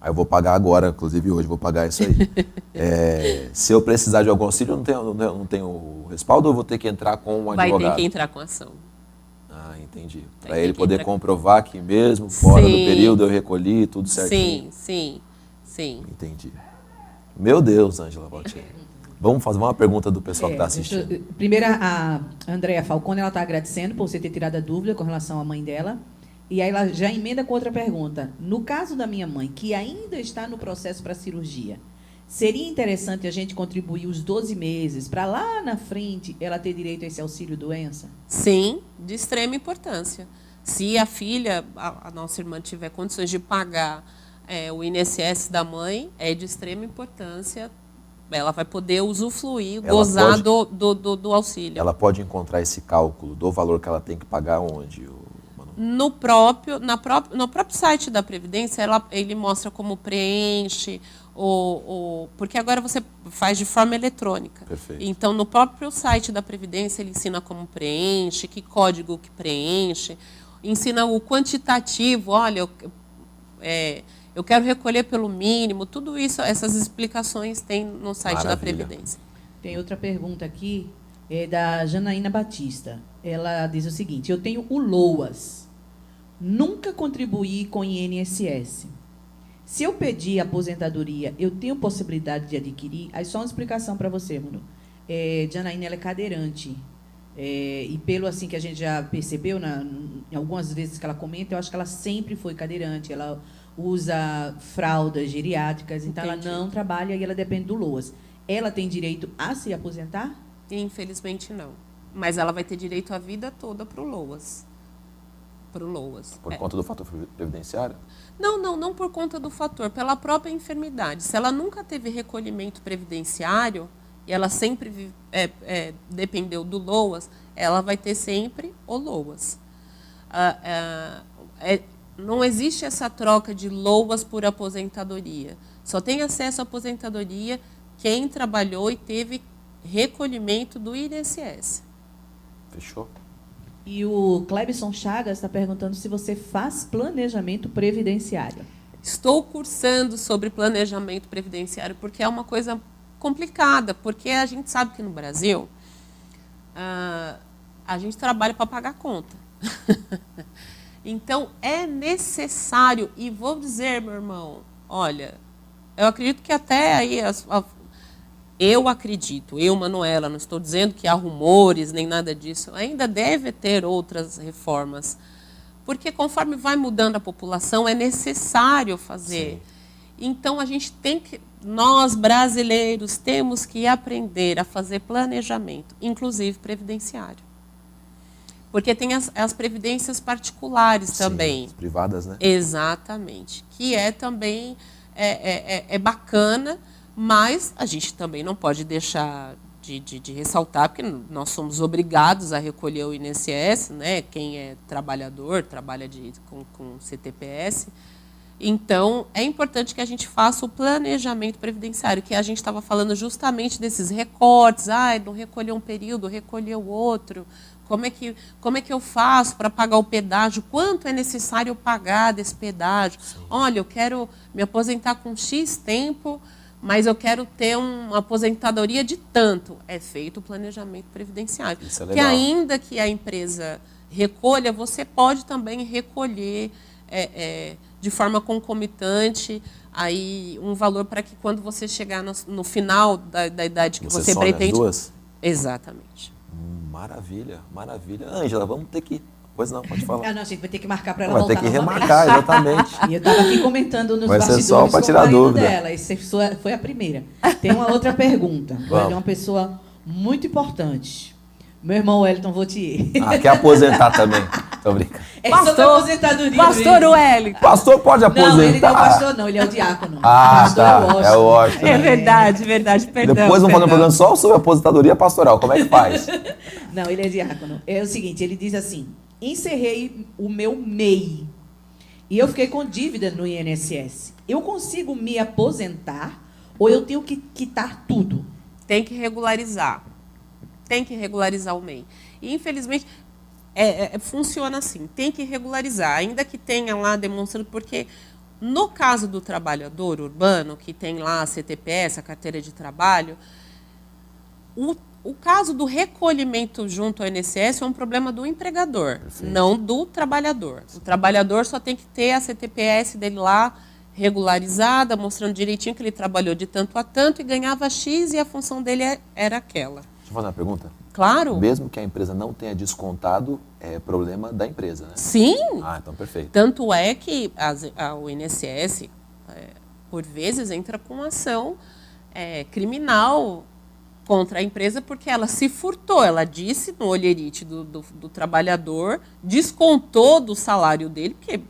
Speaker 2: Aí eu vou pagar agora, inclusive hoje, vou pagar isso aí. Se eu precisar de algum auxílio, eu não tenho respaldo ou eu vou ter que entrar com um advogado?
Speaker 6: Vai ter que entrar com ação.
Speaker 2: Ah, entendi.
Speaker 6: Vai
Speaker 2: Para
Speaker 6: ter
Speaker 2: ele
Speaker 6: que
Speaker 2: poder
Speaker 6: entrar-
Speaker 2: comprovar que mesmo fora do
Speaker 6: Sim.
Speaker 2: período eu recolhi tudo certinho.
Speaker 6: Sim.
Speaker 2: Entendi. Meu Deus, Ângela Valtinho. Vamos fazer uma pergunta do pessoal que está assistindo.
Speaker 3: Primeiro, a Andréa Falcone, ela está agradecendo por você ter tirado a dúvida com relação à mãe dela. E aí ela já emenda com outra pergunta. No caso da minha mãe, que ainda está no processo para cirurgia, seria interessante a gente contribuir os 12 meses para lá na frente ela ter direito a esse auxílio-doença?
Speaker 6: Sim, de extrema importância. Se a filha, a nossa irmã, tiver condições de pagar o INSS da mãe, é de extrema importância. Ela vai poder usufruir,
Speaker 2: Ela
Speaker 6: gozar
Speaker 2: pode-
Speaker 6: do auxílio.
Speaker 2: Ela pode encontrar esse cálculo do valor que ela tem que pagar onde? Manu?
Speaker 6: No próprio site da Previdência, ele mostra como preenche, porque agora você faz de forma eletrônica.
Speaker 2: Perfeito.
Speaker 6: Então, no próprio site da Previdência, ele ensina como preenche, que código que preenche, ensina o quantitativo, olha, eu quero recolher pelo mínimo, tudo isso, essas explicações tem no site da
Speaker 2: Maravilha.
Speaker 6: Previdência.
Speaker 3: Tem outra pergunta aqui, da Janaína Batista. Ela diz o seguinte: eu tenho o LOAS, nunca contribuí com INSS. Se eu pedir aposentadoria, eu tenho possibilidade de adquirir? Aí só uma explicação para você, Manu. Janaína, ela é cadeirante. E pelo assim que a gente já percebeu, em algumas vezes que ela comenta, eu acho que ela sempre foi cadeirante. Ela usa fraldas geriátricas, então
Speaker 6: Entendi.
Speaker 3: ela não trabalha e ela depende do LOAS. Ela tem direito a se aposentar?
Speaker 6: Infelizmente, não. Mas ela vai ter direito a vida toda para o LOAS.
Speaker 2: Por conta do fator previdenciário?
Speaker 6: Não por conta do fator, pela própria enfermidade. Se ela nunca teve recolhimento previdenciário e ela sempre dependeu do LOAS, ela vai ter sempre o LOAS. Não existe essa troca de LOAS por aposentadoria. Só tem acesso à aposentadoria quem trabalhou e teve recolhimento do INSS.
Speaker 2: Fechou?
Speaker 3: E o Clebson Chagas está perguntando se você faz planejamento previdenciário.
Speaker 6: Estou cursando sobre planejamento previdenciário porque é uma coisa complicada, porque a gente sabe que no Brasil a gente trabalha para pagar conta. Então, é necessário, e vou dizer, meu irmão, olha, eu acredito que até aí, eu, Manuela, não estou dizendo que há rumores, nem nada disso, ainda deve ter outras reformas, porque conforme vai mudando a população, é necessário fazer.
Speaker 2: Sim.
Speaker 6: Então, a gente tem que, nós brasileiros, temos que aprender a fazer planejamento, inclusive previdenciário. Porque tem as previdências particulares também.
Speaker 2: As privadas, né?
Speaker 6: Exatamente. Que é também bacana, mas a gente também não pode deixar de ressaltar, porque nós somos obrigados a recolher o INSS, né? Quem é trabalhador, trabalha com CTPS. Então, é importante que a gente faça o planejamento previdenciário, que a gente estava falando justamente desses recortes. Não recolheu um período, recolheu outro. Como é que eu faço para pagar o pedágio? Quanto é necessário eu pagar desse pedágio? Sim. Olha, eu quero me aposentar com X tempo, mas eu quero ter uma aposentadoria de tanto. É feito o planejamento previdenciário.
Speaker 2: Isso é legal.
Speaker 6: Que ainda que a empresa recolha, você pode também recolher de forma concomitante aí um valor para que quando você chegar no final da idade que você pretende...
Speaker 2: As duas?
Speaker 6: Exatamente.
Speaker 2: Maravilha, maravilha. Ângela, vamos ter que... Pois não, pode falar.
Speaker 3: Não, a gente vai ter que marcar para ela
Speaker 2: Vai
Speaker 3: voltar
Speaker 2: ter que
Speaker 3: novamente.
Speaker 2: remarcar, exatamente.
Speaker 3: E eu estava aqui comentando nos
Speaker 2: Vai ser
Speaker 3: bastidores
Speaker 2: só pra tirar
Speaker 3: com o marido
Speaker 2: dúvida.
Speaker 3: dela. Essa foi a primeira. Tem uma outra pergunta.
Speaker 2: Vamos.
Speaker 3: De uma pessoa muito importante. Meu irmão Wellington Vautier.
Speaker 2: Quer aposentar também. Tô brincando.
Speaker 3: É sobre aposentadoria.
Speaker 6: Pastor
Speaker 3: mesmo.
Speaker 6: Wellington.
Speaker 2: Pastor pode aposentar.
Speaker 3: Não, ele não é o pastor, não. Ele é o diácono.
Speaker 2: Tá. É o
Speaker 3: Washington.
Speaker 2: Washington.
Speaker 6: Verdade, perdão.
Speaker 2: Depois vamos fazer um programa só sobre aposentadoria pastoral. Como é que faz?
Speaker 3: Não, ele é diácono. É o seguinte, ele diz assim: encerrei o meu MEI e eu fiquei com dívida no INSS. Eu consigo me aposentar ou eu tenho que quitar tudo?
Speaker 6: Tem que regularizar. Tem que regularizar o MEI. E, infelizmente, funciona assim. Tem que regularizar, ainda que tenha lá demonstrando, porque no caso do trabalhador urbano, que tem lá a CTPS, a carteira de trabalho, o caso do recolhimento junto ao INSS é um problema do empregador,
Speaker 2: Perfeito.
Speaker 6: não do trabalhador. O trabalhador só tem que ter a CTPS dele lá regularizada, mostrando direitinho que ele trabalhou de tanto a tanto e ganhava X e a função dele era aquela.
Speaker 2: Deixa eu fazer uma pergunta.
Speaker 6: Claro.
Speaker 2: Mesmo que a empresa não tenha descontado, é problema da empresa, né?
Speaker 6: Sim.
Speaker 2: Então perfeito.
Speaker 6: Tanto é que o INSS, por vezes, entra com ação criminal contra a empresa porque ela se furtou. Ela disse no olherite do trabalhador, descontou do salário dele, porque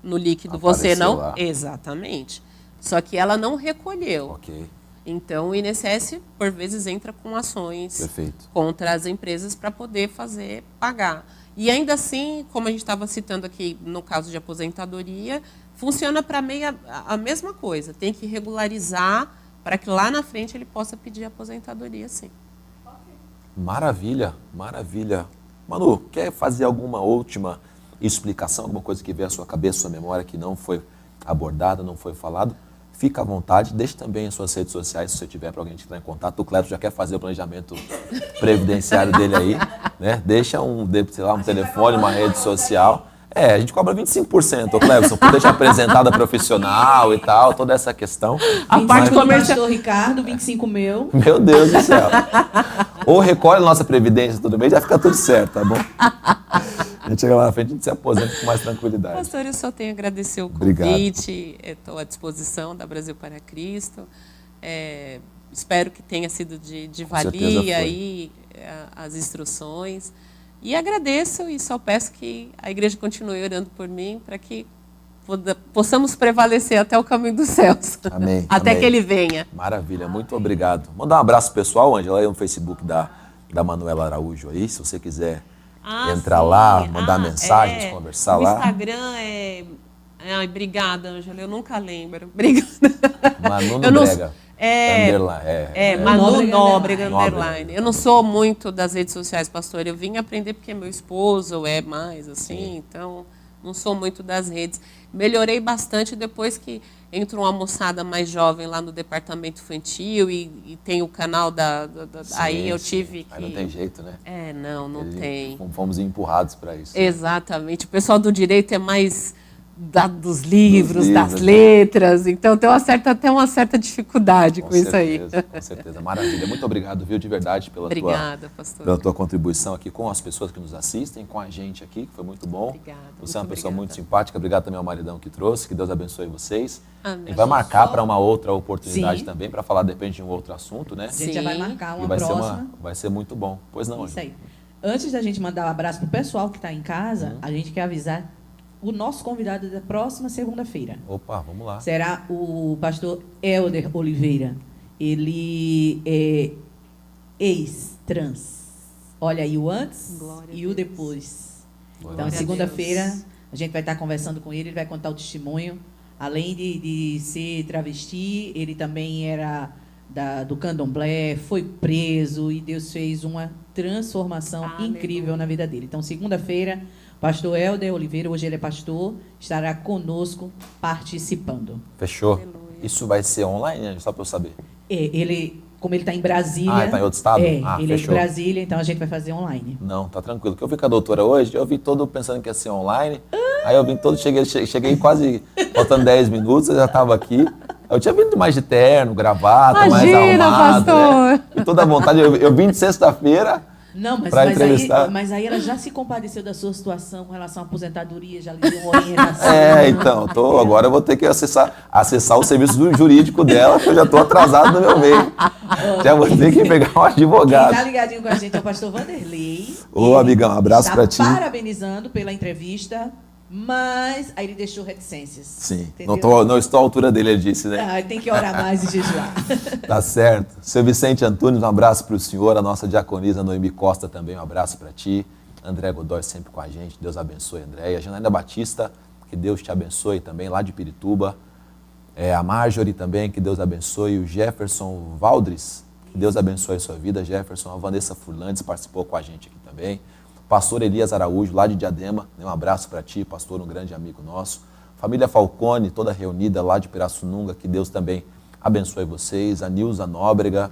Speaker 6: no líquido você
Speaker 2: Apareceu
Speaker 6: não...
Speaker 2: lá.
Speaker 6: Exatamente. Só que ela não recolheu.
Speaker 2: Ok,
Speaker 6: Então, o INSS, por vezes, entra com ações
Speaker 2: perfeito.
Speaker 6: contra as empresas para poder pagar. E ainda assim, como a gente estava citando aqui no caso de aposentadoria, funciona para a mesma coisa. Tem que regularizar para que lá na frente ele possa pedir aposentadoria, sim.
Speaker 2: Maravilha, maravilha. Manu, quer fazer alguma última explicação, alguma coisa que veio à sua cabeça, à sua memória, que não foi abordada, não foi falado? Fica à vontade, deixe também em suas redes sociais, se você tiver para alguém entrar em contato. O Cleto já quer fazer o planejamento previdenciário dele aí, né? Deixa um telefone, uma rede social. A gente cobra 25%, ô Cleverson, por deixar apresentada profissional e tal, toda essa questão.
Speaker 6: A parte
Speaker 3: do
Speaker 6: comercial.
Speaker 3: pastor Ricardo, 25 meu.
Speaker 2: Meu Deus do céu. Ou recolhe a nossa previdência todo mês, já fica tudo certo, tá bom? A gente chega lá na frente e a gente se aposenta com mais tranquilidade.
Speaker 6: Pastor, eu só tenho a agradecer o
Speaker 2: Obrigado.
Speaker 6: convite. Estou à disposição da Brasil para Cristo. Espero que tenha sido de
Speaker 2: certeza
Speaker 6: valia
Speaker 2: foi.
Speaker 6: aí as instruções. E agradeço e só peço que a igreja continue orando por mim para que possamos prevalecer até o caminho dos céus.
Speaker 2: Amém.
Speaker 6: Até
Speaker 2: amém.
Speaker 6: que ele venha.
Speaker 2: Maravilha, muito obrigado. Mandar um abraço pessoal, Ângela, aí no Facebook da Manuela Araújo aí, se você quiser entrar
Speaker 6: sim.
Speaker 2: lá, mandar mensagens, conversar
Speaker 6: o
Speaker 2: lá.
Speaker 6: Instagram Ai, obrigada, Ângela. Eu nunca lembro. Obrigada.
Speaker 2: Manu
Speaker 6: Eu não,
Speaker 2: Brega.
Speaker 6: Manu
Speaker 3: Nóbrega
Speaker 6: Nóbrega
Speaker 2: Underline.
Speaker 6: Underline. Eu não sou muito das redes sociais, pastor. Eu vim aprender porque meu esposo é mais assim, então não sou muito das redes. Melhorei bastante depois que entrou uma moçada mais jovem lá no departamento infantil e tem o canal aí eu tive que...
Speaker 2: Aí não tem jeito, né?
Speaker 6: Não tem.
Speaker 2: Fomos empurrados para isso.
Speaker 6: Exatamente. O pessoal do direito é mais dos livros, das
Speaker 2: né?
Speaker 6: letras, então tem até uma certa dificuldade com isso aí.
Speaker 2: Com certeza, maravilha. Muito obrigado, viu, de verdade,
Speaker 6: Obrigada, pastor.
Speaker 2: pela tua contribuição aqui com as pessoas que nos assistem, com a gente aqui, que foi muito bom.
Speaker 6: Obrigada,
Speaker 2: Você é uma
Speaker 6: muito
Speaker 2: pessoa
Speaker 6: obrigada.
Speaker 2: muito simpática. Obrigado também ao maridão que trouxe. Que Deus abençoe vocês.
Speaker 6: Amém.
Speaker 2: E vai marcar para uma outra oportunidade
Speaker 3: Sim.
Speaker 2: também, para falar, depende de um outro assunto, né?
Speaker 3: A gente já vai
Speaker 6: Sim.
Speaker 3: marcar
Speaker 2: E
Speaker 3: uma
Speaker 2: vai
Speaker 3: próxima.
Speaker 2: vai ser muito bom. Pois não,
Speaker 3: Isso
Speaker 2: Ângelo?
Speaker 3: aí. Antes da gente mandar um abraço pro pessoal que está em casa, a gente quer avisar o nosso convidado da próxima segunda-feira.
Speaker 2: Opa, vamos lá.
Speaker 3: Será o pastor Helder Oliveira. Ele é ex-trans. Olha aí o antes
Speaker 6: Glória a
Speaker 3: e o
Speaker 6: Deus.
Speaker 3: depois.
Speaker 2: Glória
Speaker 3: Então,
Speaker 6: a Deus.
Speaker 3: segunda-feira, a gente vai estar conversando com ele, ele vai contar o testemunho. Além de ser travesti, ele também era do candomblé, foi preso e Deus fez uma transformação
Speaker 6: Aleluia.
Speaker 3: incrível na vida dele. Então, segunda-feira, pastor Helder Oliveira, hoje ele é pastor, estará conosco participando.
Speaker 2: Fechou?
Speaker 6: Aleluia.
Speaker 2: Isso vai ser online, Ângelo? Só para eu saber.
Speaker 3: Como ele está em Brasília.
Speaker 2: Ah, ele tá em outro estado?
Speaker 3: Ele
Speaker 2: Fechou.
Speaker 3: é de Brasília, então a gente vai fazer online.
Speaker 2: Não, tá tranquilo. Que eu vi com a doutora hoje, eu vi todo pensando que ia ser online. Aí eu vim todo, cheguei quase faltando 10 minutos, eu já estava aqui. Eu tinha vindo mais de terno, gravata, mais
Speaker 6: Imagina,
Speaker 2: arrumado.
Speaker 6: pastor.
Speaker 2: Né? E toda a vontade. Eu vim de sexta-feira.
Speaker 3: Não,
Speaker 2: Pra entrevistar.
Speaker 3: mas aí ela já se compadeceu da sua situação com relação à aposentadoria, já lhe deu uma orientação.
Speaker 2: Então, agora eu vou ter que acessar o serviço jurídico dela, que eu já estou atrasado no meu meio. Já vou ter que pegar um
Speaker 3: Quem
Speaker 2: advogado.
Speaker 3: está ligadinho com a gente é o pastor Vanderlei.
Speaker 2: Ô, amigão, um abraço pra ti.
Speaker 3: Está parabenizando pela entrevista, mas aí ele deixou reticências.
Speaker 2: Sim,
Speaker 3: Entendeu?
Speaker 2: não estou à altura dele, ele disse, né?
Speaker 3: Ah, tem que orar mais e jejuar.
Speaker 2: Tá certo. Seu Vicente Antunes, um abraço para o senhor. A nossa diaconisa Noemi Costa também, um abraço para ti. André Godoy sempre com a gente. Deus abençoe, André. E a Janaína Batista, que Deus te abençoe também, lá de Pirituba. A Marjorie também, que Deus abençoe. O Jefferson Valdres, que Deus abençoe a sua vida. Jefferson, a Vanessa Furlandes participou com a gente aqui também. Pastor Elias Araújo, lá de Diadema, um abraço para ti, pastor, um grande amigo nosso. Família Falcone, toda reunida lá de Pirassununga, que Deus também abençoe vocês. A Nilza Nóbrega,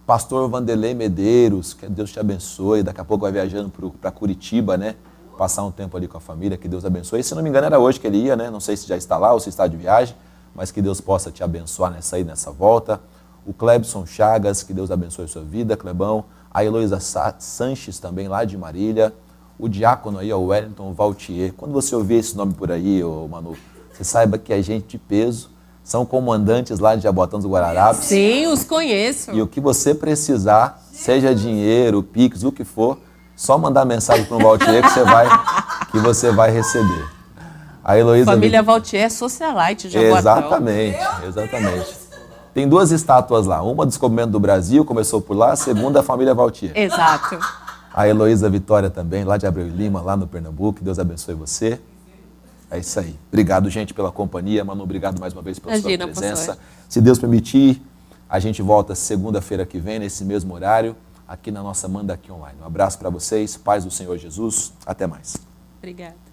Speaker 2: pastor Vanderlei Medeiros, que Deus te abençoe. Daqui a pouco vai viajando para Curitiba, né? Passar um tempo ali com a família, que Deus abençoe. E, se não me engano, era hoje que ele ia, né? Não sei se já está lá ou se está de viagem, mas que Deus possa te abençoar nessa ida, nessa volta. O Clebson Chagas, que Deus abençoe a sua vida, Clebão. A Heloísa Sanches também, lá de Marília. O diácono aí, o Wellington Valtier. Quando você ouvir esse nome por aí, Manu, você saiba que é gente de peso. São comandantes lá de Jabotão dos Guararapes.
Speaker 6: Sim, os conheço.
Speaker 2: E o que você precisar, seja dinheiro, Pix, o que for, só mandar mensagem para o Valtier que você vai receber. A Heloísa...
Speaker 6: Família Valtier é socialite de Jabotão.
Speaker 2: Exatamente. Tem 2 estátuas lá. Uma do Descobrimento do Brasil, começou por lá. A segunda, a família Valtier.
Speaker 6: Exato.
Speaker 2: A Heloísa Vitória também, lá de Abreu e Lima, lá no Pernambuco. Deus abençoe você. É isso aí. Obrigado, gente, pela companhia. Manu, obrigado mais uma vez pela sua presença.
Speaker 6: Pastor.
Speaker 2: Se Deus permitir, a gente volta segunda-feira que vem, nesse mesmo horário, aqui na nossa Manda Aqui Online. Um abraço para vocês. Paz do Senhor Jesus. Até mais.
Speaker 6: Obrigada.